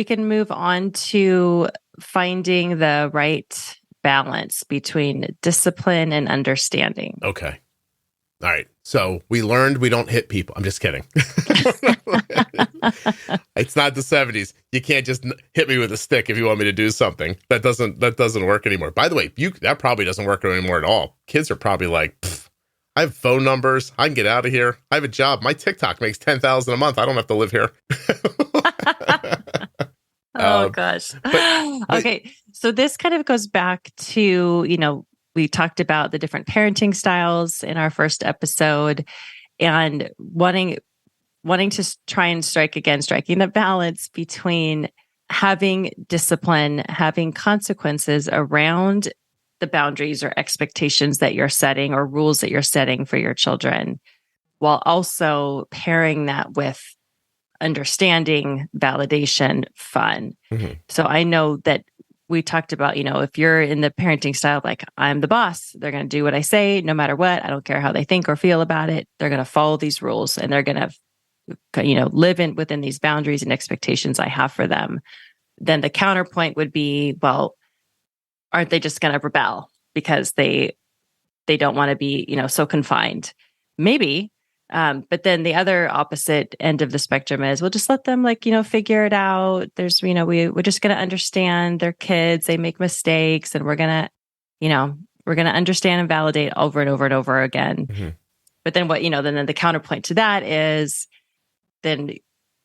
can move on to finding the right balance between discipline and understanding. Okay. All right. So we learned we don't hit people. I'm just kidding. It's not the 70s. You can't just hit me with a stick if you want me to do something. That doesn't work anymore. By the way, that probably doesn't work anymore at all. Kids are probably like, I have phone numbers. I can get out of here. I have a job. My TikTok makes $10,000 a month. I don't have to live here. Gosh. Okay. So this kind of goes back to, we talked about the different parenting styles in our first episode and wanting to try and striking the balance between having discipline, having consequences around the boundaries or expectations that you're setting or rules that you're setting for your children, while also pairing that with understanding, validation, fun. Mm-hmm. So I know that we talked about, if you're in the parenting style, like I'm the boss, they're going to do what I say, no matter what. I don't care how they think or feel about it. They're going to follow these rules and they're going to, live within these boundaries and expectations I have for them. Then the counterpoint would be, well, aren't they just going to rebel because they don't want to be, so confined? Maybe. But then the other opposite end of the spectrum is we'll just let them figure it out. There's, we're just going to understand they're kids, they make mistakes and we're going to understand and validate over and over and over again. Mm-hmm. But then then the counterpoint to that is then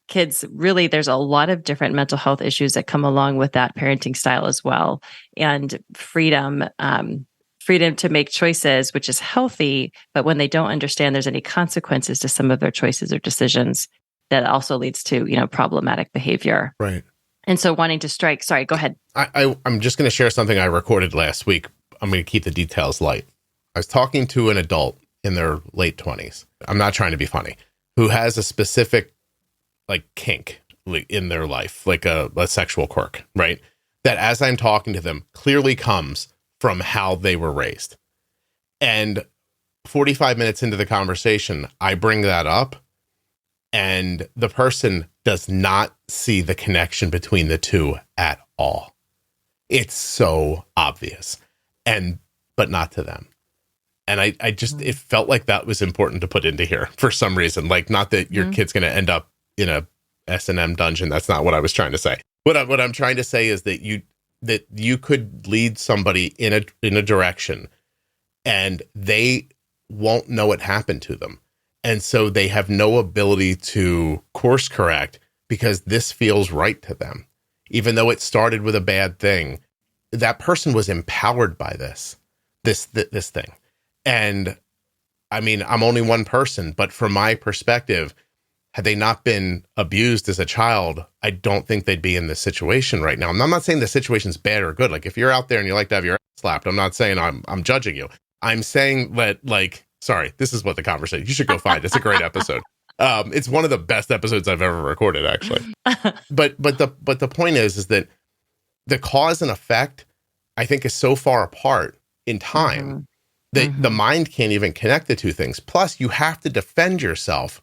kids really, there's a lot of different mental health issues that come along with that parenting style as well. And freedom to make choices, which is healthy, but when they don't understand there's any consequences to some of their choices or decisions, that also leads to, problematic behavior. Right. And so wanting to strike, sorry, go ahead. I'm just going to share something I recorded last week. I'm going to keep the details light. I was talking to an adult in their late 20s. I'm not trying to be funny, who has a specific kink in their life, like a sexual quirk, right? That as I'm talking to them clearly comes from how they were raised. And 45 minutes into the conversation, I bring that up and the person does not see the connection between the two at all. It's so obvious, but not to them. And I just, it felt like that was important to put into here for some reason. Not that your kid's going to end up in a S&M dungeon. That's not what I was trying to say. What I'm trying to say is that you could lead somebody in a direction and they won't know what happened to them. And so they have no ability to course correct because this feels right to them. Even though it started with a bad thing, that person was empowered by this thing. And I mean, I'm only one person, but from my perspective, had they not been abused as a child, I don't think they'd be in this situation right now. And I'm not saying the situation's bad or good. If you're out there and you like to have your ass slapped, I'm not saying I'm judging you. I'm saying that, sorry, this is what the conversation, you should go find. It's a great episode. It's one of the best episodes I've ever recorded, actually. But the point is that the cause and effect, I think, is so far apart in time that the mind can't even connect the two things. Plus, you have to defend yourself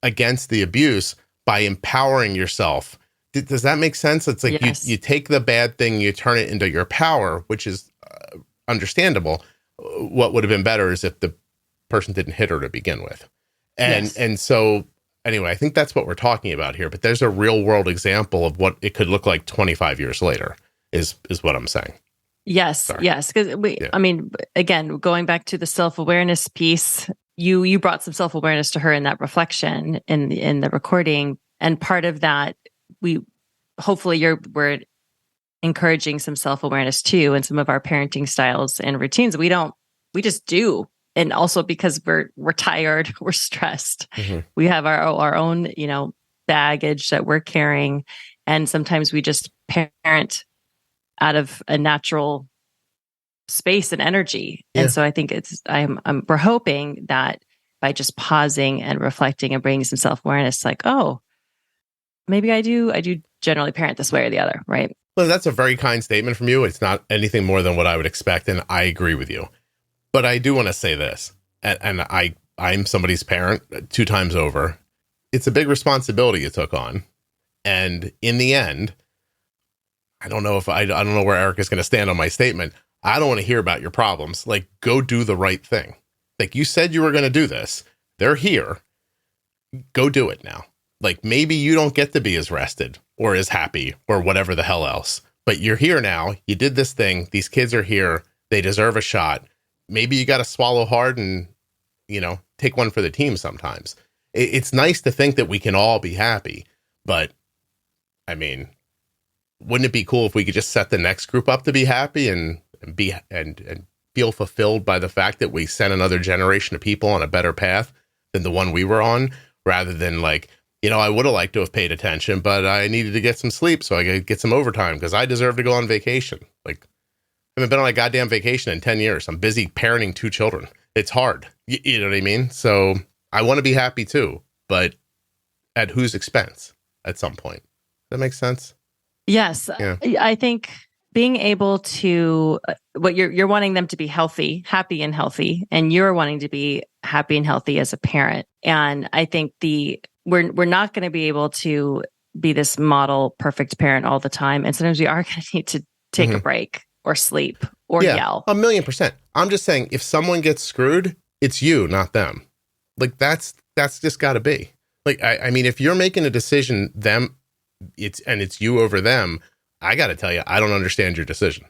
against the abuse by empowering yourself. Does that make sense? It's yes. you take the bad thing, you turn it into your power, which is understandable. What would have been better is if the person didn't hit her to begin with. And so anyway, I think that's what we're talking about here, but there's a real world example of what it could look like 25 years later is what I'm saying. Yes. Sorry. Yes. Because I mean, again, going back to the self-awareness piece, you brought some self-awareness to her in that reflection in the recording. And part of that, we're encouraging some self-awareness too, in some of our parenting styles and routines. We just do. And also because we're tired, we're stressed. Mm-hmm. We have our own, baggage that we're carrying. And sometimes we just parent out of a natural space and energy. Yeah. And so I think we're hoping that by just pausing and reflecting and bringing some self-awareness, like, oh, maybe I do generally parent this way or the other, right? Well, that's a very kind statement from you. It's not anything more than what I would expect, and I agree with you. But I do want to say this, and I'm somebody's parent 2 times over. It's a big responsibility you took on. And in the end, I don't know where Erika's going to stand on my statement. I don't want to hear about your problems. Like, go do the right thing. Like, you said you were going to do this. They're here. Go do it now. Like, maybe you don't get to be as rested or as happy or whatever the hell else, but you're here now. You did this thing. These kids are here. They deserve a shot. Maybe you got to swallow hard and, take one for the team sometimes. It's nice to think that we can all be happy, but I mean, wouldn't it be cool if we could just set the next group up to be happy and feel fulfilled by the fact that we sent another generation of people on a better path than the one we were on, rather than like, I would have liked to have paid attention, but I needed to get some sleep so I could get some overtime because I deserve to go on vacation. Like, I haven't been on a goddamn vacation in 10 years. I'm busy parenting 2 children. It's hard. You know what I mean? So I want to be happy too, but at whose expense at some point? That makes sense? Yes. Yeah. I think being able to, what you're wanting them to be happy and healthy, and you're wanting to be happy and healthy as a parent. And I think we're not going to be able to be this model perfect parent all the time. And sometimes we are going to need to take a break or sleep or yell. 1,000,000%. I'm just saying, if someone gets screwed, it's you, not them. Like, that's just got to be. Like, I mean, if you're making a decision, it's you over them, I got to tell you, I don't understand your decision.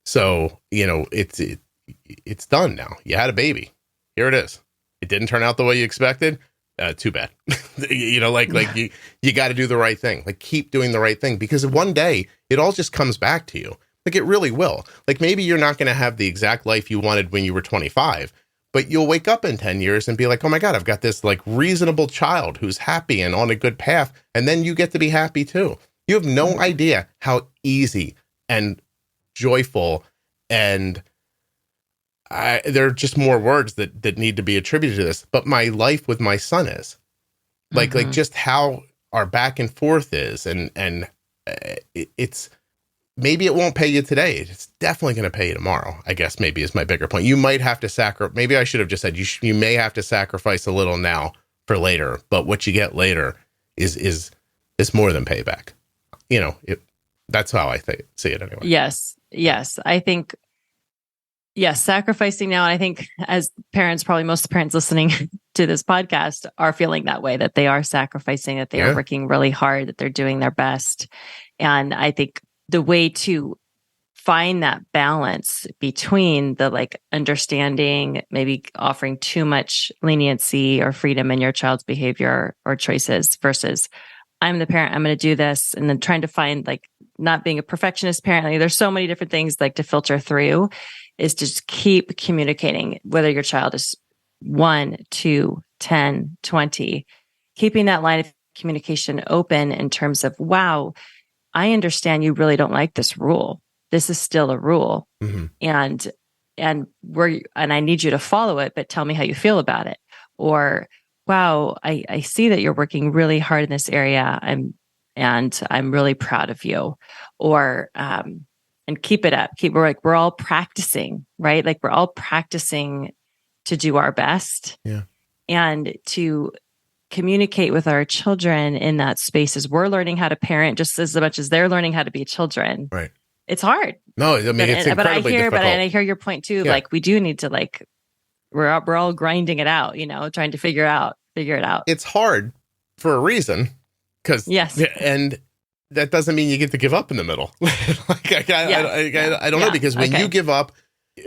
So, it's done now. You had a baby. Here it is. It didn't turn out the way you expected. Too bad. You got to do the right thing. Like, keep doing the right thing, because one day it all just comes back to you. Like, it really will. Like, maybe you're not going to have the exact life you wanted when you were 25, but you'll wake up in 10 years and be like, oh my God, I've got this like reasonable child who's happy and on a good path. And then you get to be happy too. You have no idea how easy and joyful, and there are just more words that need to be attributed to this, but my life with my son is like just how our back and forth is. And it's, maybe it won't pay you today. It's definitely going to pay you tomorrow, I guess, maybe is my bigger point. You might have to maybe I should have just said, you may have to sacrifice a little now for later, but what you get later is more than payback. That's how I see it anyway. Yes. I think, sacrificing now. And I think as parents, probably most of the parents listening to this podcast are feeling that way, that they are sacrificing, that they are working really hard, that they're doing their best. And I think the way to find that balance between the like understanding, maybe offering too much leniency or freedom in your child's behavior or choices versus I'm the parent, I'm going to do this. And then trying to find like not being a perfectionist parent. Like, there's so many different things like to filter through, is to just keep communicating, whether your child is 1, 2, 10, 20, keeping that line of communication open in terms of, wow, I understand you really don't like this rule. This is still a rule. Mm-hmm. And I need you to follow it, but tell me how you feel about it. Or, wow, I see that you're working really hard in this area. I'm really proud of you. Or, and keep it up. We're all practicing, right? Like, we're all practicing to do our best. Yeah. And to communicate with our children in that space as we're learning how to parent just as much as they're learning how to be children. Right. It's hard. No, I mean, it's incredibly difficult. But I hear your point too. Yeah. Like, we do need to we're all grinding it out, trying to figure it out. It's hard for a reason, because and that doesn't mean you get to give up in the middle. I don't know, because when you give up,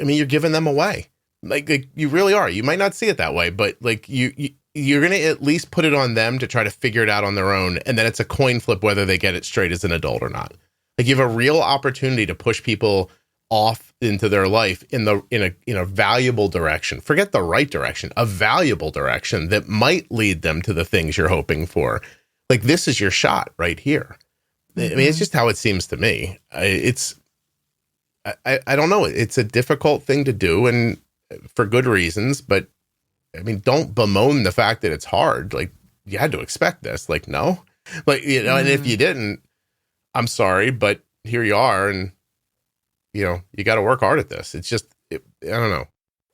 I mean, you're giving them away. Like you really are. You might not see it that way, but like you're going to at least put it on them to try to figure it out on their own. And then it's a coin flip whether they get it straight as an adult or not. Like, you have a real opportunity to push people off into their life in a valuable direction. Forget the right direction, a valuable direction that might lead them to the things you're hoping for. Like, this is your shot right here. Mm-hmm. I mean, it's just how it seems to me. I don't know. It's a difficult thing to do, and for good reasons, but I mean, don't bemoan the fact that it's hard. Like, you had to expect this. Like, no. Like, you know, and if you didn't, I'm sorry, but here you are. And, you know, you got to work hard at this. It's just, I don't know.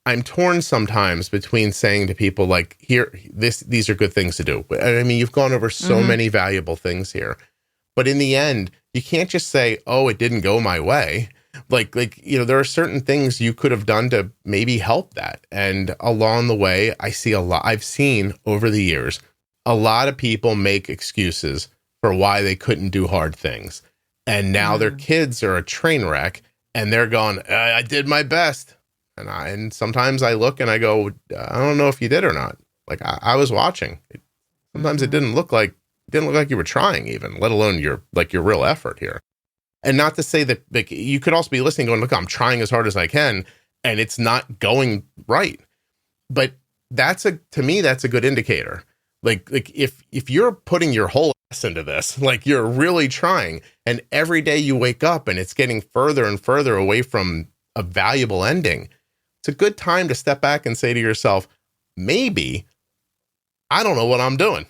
I'm torn sometimes between saying to people like, these are good things to do. I mean, you've gone over so many valuable things here, but in the end, you can't just say, oh, it didn't go my way. Like, you know, there are certain things you could have done to maybe help that. And along the way, I've seen over the years, a lot of people make excuses for why they couldn't do hard things. And now their kids are a train wreck and they're going, I did my best. And sometimes I look and I go, I don't know if you did or not. Like I was watching. Sometimes it didn't look like you were trying even, let alone your real effort here. And not to say that like you could also be listening going, look, I'm trying as hard as I can and it's not going right. But to me, that's a good indicator. Like if you're putting your whole ass into this, like you're really trying, and every day you wake up and it's getting further and further away from a valuable ending, it's a good time to step back and say to yourself, maybe I don't know what I'm doing.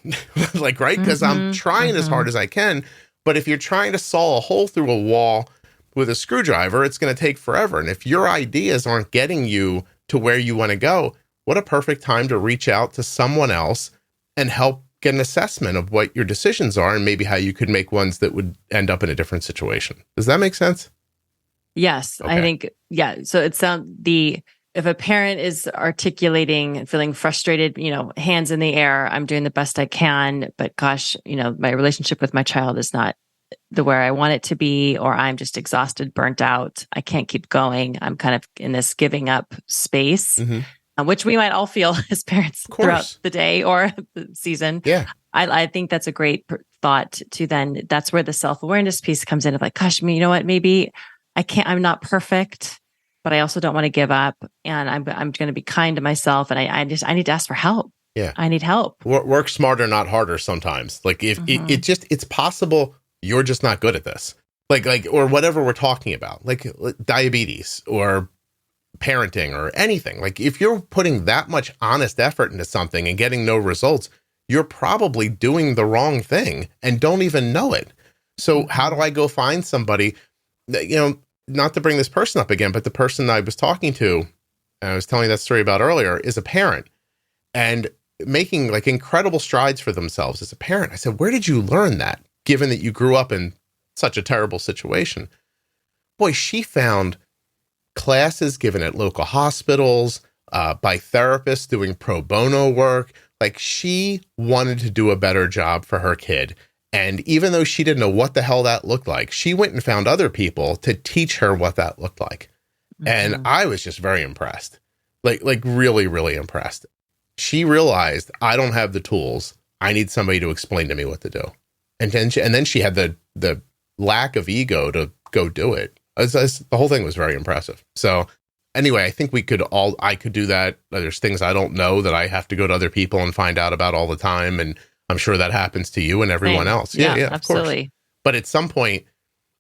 Like, right? Because I'm trying as hard as I can. But if you're trying to saw a hole through a wall with a screwdriver, it's going to take forever. And if your ideas aren't getting you to where you want to go, what a perfect time to reach out to someone else and help get an assessment of what your decisions are and maybe how you could make ones that would end up in a different situation. Does that make sense? Yes, okay. I think, yeah. So it sounds if a parent is articulating and feeling frustrated, you know, hands in the air, I'm doing the best I can, but gosh, you know, my relationship with my child is not where I want it to be, or I'm just exhausted, burnt out. I can't keep going. I'm kind of in this giving up space, which we might all feel as parents throughout the day or the season. Yeah. I think that's a great thought to then, that's where the self-awareness piece comes in of like, gosh, you know what, maybe I'm not perfect, but I also don't want to give up, and I'm going to be kind to myself, and I need to ask for help. Yeah, I need help. Work smarter, not harder. Sometimes, like if it's possible you're just not good at this, like or whatever we're talking about, like diabetes or parenting or anything. Like if you're putting that much honest effort into something and getting no results, you're probably doing the wrong thing and don't even know it. So how do I go find somebody that, you know? Not to bring this person up again, but the person I was talking to, and I was telling that story about earlier, is a parent and making like incredible strides for themselves as a parent. I said, where did you learn that, given that you grew up in such a terrible situation? Boy, she found classes given at local hospitals, by therapists doing pro bono work. Like she wanted to do a better job for her kid. And even though she didn't know what the hell that looked like, she went and found other people to teach her what that looked like. And I was just very impressed, like really, really impressed. She realized I don't have the tools. I need somebody to explain to me what to do. And then she had the lack of ego to go do it. The whole thing was very impressive. So anyway, I think I could do that. There's things I don't know that I have to go to other people and find out about all the time. And I'm sure that happens to you and everyone else. Yeah, absolutely. Of course. But at some point,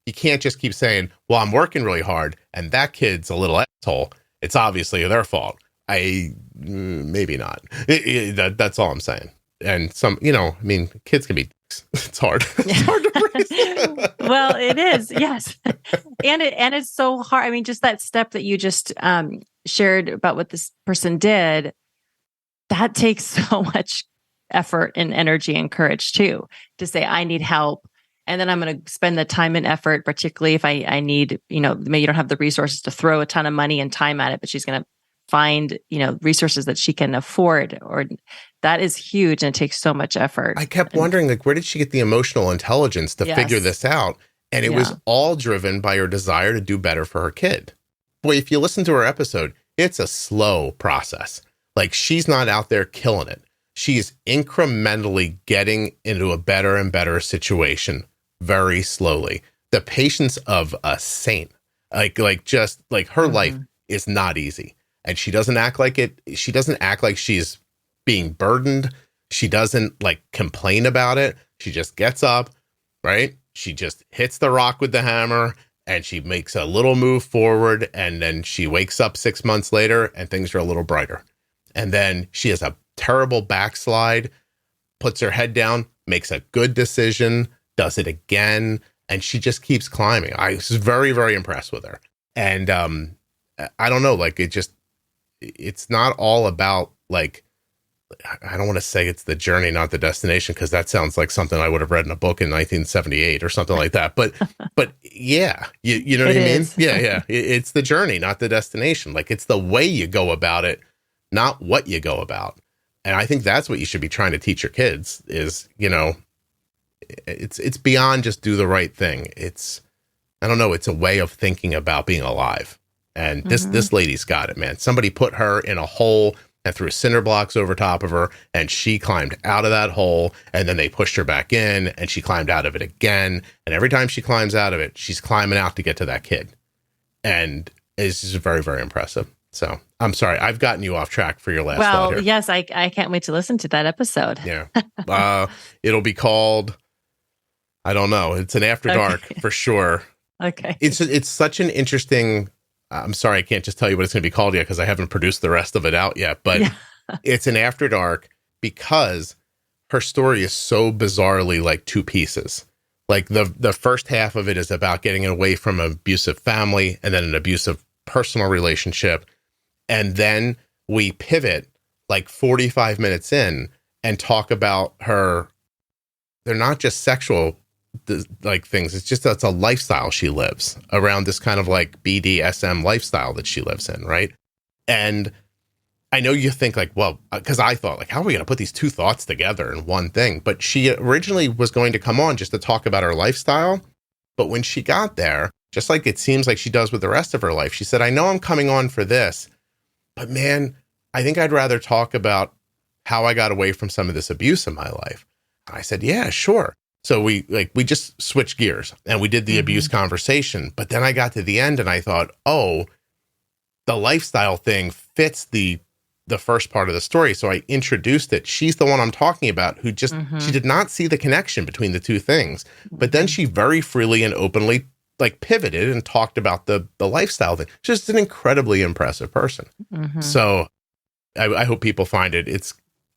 you can't just keep saying, well, I'm working really hard and that kid's a little asshole. It's obviously their fault. Maybe not. That's all I'm saying. And some, you know, I mean, kids can be dicks. It's hard. It's hard to raise. Well, it is. Yes. And it's so hard. I mean, just that step that you just shared about what this person did, that takes so much effort and energy and courage too, to say, I need help. And then I'm going to spend the time and effort, particularly if I need, you know, maybe you don't have the resources to throw a ton of money and time at it, but she's going to find, you know, resources that she can afford, or that is huge. And it takes so much effort. I kept wondering, like, where did she get the emotional intelligence to figure this out? And it was all driven by her desire to do better for her kid. Boy, if you listen to her episode, it's a slow process. Like she's not out there killing it. She's incrementally getting into a better and better situation very slowly. The patience of a saint, like her life is not easy, and she doesn't act like it. She doesn't act like she's being burdened. She doesn't like complain about it. She just gets up, right? She just hits the rock with the hammer and she makes a little move forward. And then she wakes up 6 months later and things are a little brighter. And then she has a terrible backslide, puts her head down, makes a good decision, does it again, and she just keeps climbing. I was very, very impressed with her. And I don't know, like it's not all about like, I don't want to say it's the journey, not the destination, because that sounds like something I would have read in a book in 1978 or something like that. But yeah, you know what I mean? Yeah. It's the journey, not the destination. Like it's the way you go about it, not what you go about. And I think that's what you should be trying to teach your kids is, you know, it's beyond just do the right thing. I don't know, it's a way of thinking about being alive. And this lady's got it, man. Somebody put her in a hole and threw cinder blocks over top of her, and she climbed out of that hole, and then they pushed her back in, and she climbed out of it again. And every time she climbs out of it, she's climbing out to get to that kid. And it's just very, very impressive. So I'm sorry, I've gotten you off track for your last thought here. Well, yes, I can't wait to listen to that episode. Yeah. It'll be called, I don't know. It's an After Dark for sure. Okay. It's such an interesting, I'm sorry, I can't just tell you what it's going to be called yet because I haven't produced the rest of it out yet, but it's an After Dark because her story is so bizarrely like two pieces. Like the first half of it is about getting away from an abusive family and then an abusive personal relationship. And then we pivot like 45 minutes in and talk about her. They're not just sexual like things. It's just that's a lifestyle she lives around this kind of like BDSM lifestyle that she lives in, right? And I know you think like, well, because I thought like, how are we going to put these two thoughts together in one thing? But she originally was going to come on just to talk about her lifestyle. But when she got there, just like it seems like she does with the rest of her life, she said, I know I'm coming on for this, but man, I think I'd rather talk about how I got away from some of this abuse in my life. I said, yeah, sure. So we just switched gears and we did the abuse conversation. But then I got to the end and I thought, oh, the lifestyle thing fits the first part of the story. So I introduced it. She's the one I'm talking about who just, she did not see the connection between the two things. But then she very freely and openly like pivoted and talked about the lifestyle thing. Just an incredibly impressive person. So I hope people find it.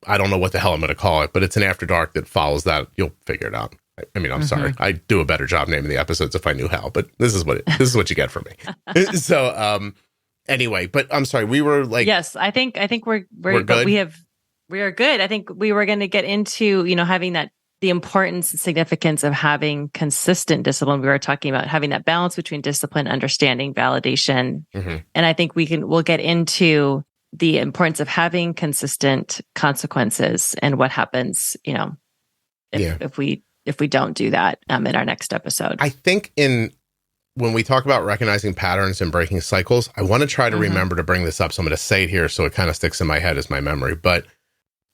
I don't know what the hell I'm going to call it, but it's an After Dark that follows that. You'll figure it out. I mean, I'm sorry. I'd do a better job naming the episodes if I knew how, but this is what you get from me. So, anyway, but I'm sorry. We were like, yes, I think we're good. But we are good. I think we were going to get into, having the importance and significance of having consistent discipline. We were talking about having that balance between discipline, understanding, validation. And I think we'll get into the importance of having consistent consequences and what happens, if we don't do that in our next episode. I think when we talk about recognizing patterns and breaking cycles, I want to try to remember to bring this up. So I'm going to say it here so it kind of sticks in my head as my memory. But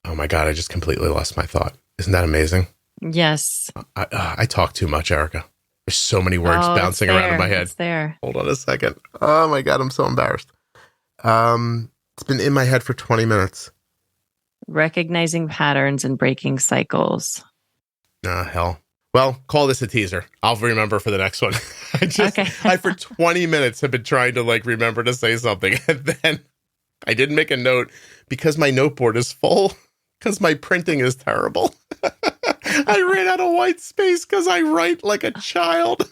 oh my God, I just completely lost my thought. Isn't that amazing? Yes. I talk too much, Erika. There's so many words bouncing around in my head. It's there. Hold on a second. Oh my God, I'm so embarrassed. It's been in my head for 20 minutes. Recognizing patterns and breaking cycles. Hell. Well, call this a teaser. I'll remember for the next one. I for 20 minutes have been trying to like remember to say something. And then I didn't make a note because my noteboard is full because my printing is terrible. I ran out of white space because I write like a child.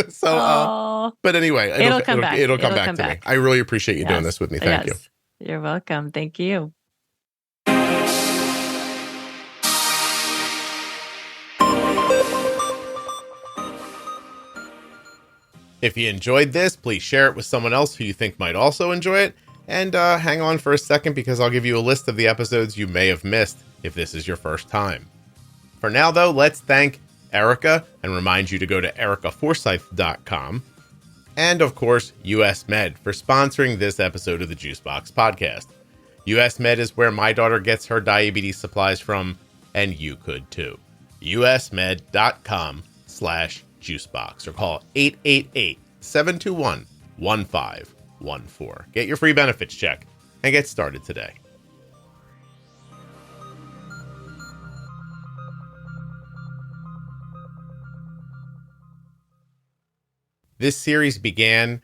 So, but anyway, it'll come back to me. I really appreciate you doing this with me. Thank you. You're welcome. Thank you. If you enjoyed this, please share it with someone else who you think might also enjoy it. And hang on for a second because I'll give you a list of the episodes you may have missed if this is your first time. For now, though, let's thank Erika and remind you to go to erikaforsyth.com. And, of course, US Med for sponsoring this episode of the Juicebox Podcast. US Med is where my daughter gets her diabetes supplies from, and you could too. usmed.com/juicebox or call 888-721-1514. Get your free benefits check and get started today. This series began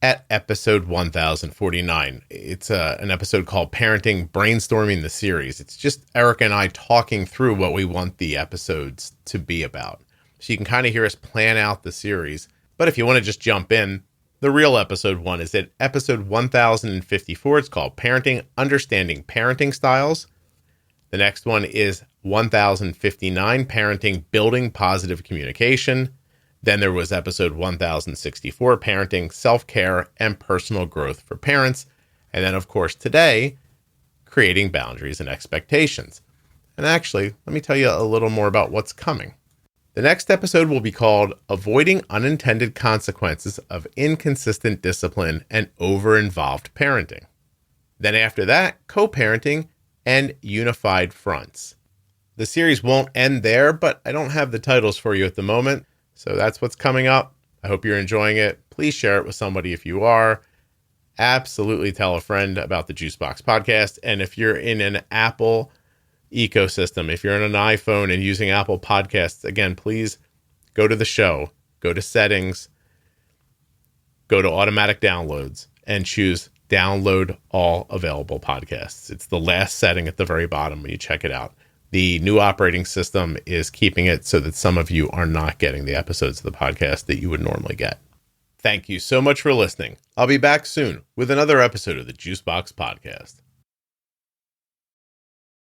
at episode 1049. It's an episode called Parenting Brainstorming the Series. It's just Erika and I talking through what we want the episodes to be about. So you can kind of hear us plan out the series. But if you want to just jump in, the real episode 1 is at episode 1054. It's called Parenting, Understanding Parenting Styles. The next one is 1059, Parenting, Building Positive Communication. Then there was episode 1064, Parenting, Self-Care, and Personal Growth for Parents. And then, of course, today, Creating Boundaries and Expectations. And actually, let me tell you a little more about what's coming. The next episode will be called Avoiding Unintended Consequences of Inconsistent Discipline and Over-Involved Parenting. Then after that, Co-Parenting and Unified Fronts. The series won't end there, but I don't have the titles for you at the moment. So that's what's coming up. I hope you're enjoying it. Please share it with somebody if you are. Absolutely tell a friend about the Juicebox Podcast. And if you're in an Apple ecosystem, if you're on an iPhone and using Apple Podcasts, again, please go to the show, go to settings, go to automatic downloads, and choose download all available podcasts. It's the last setting at the very bottom when you check it out. The new operating system is keeping it so that some of you are not getting the episodes of the podcast that you would normally get. Thank you so much for listening. I'll be back soon with another episode of the Juicebox Podcast.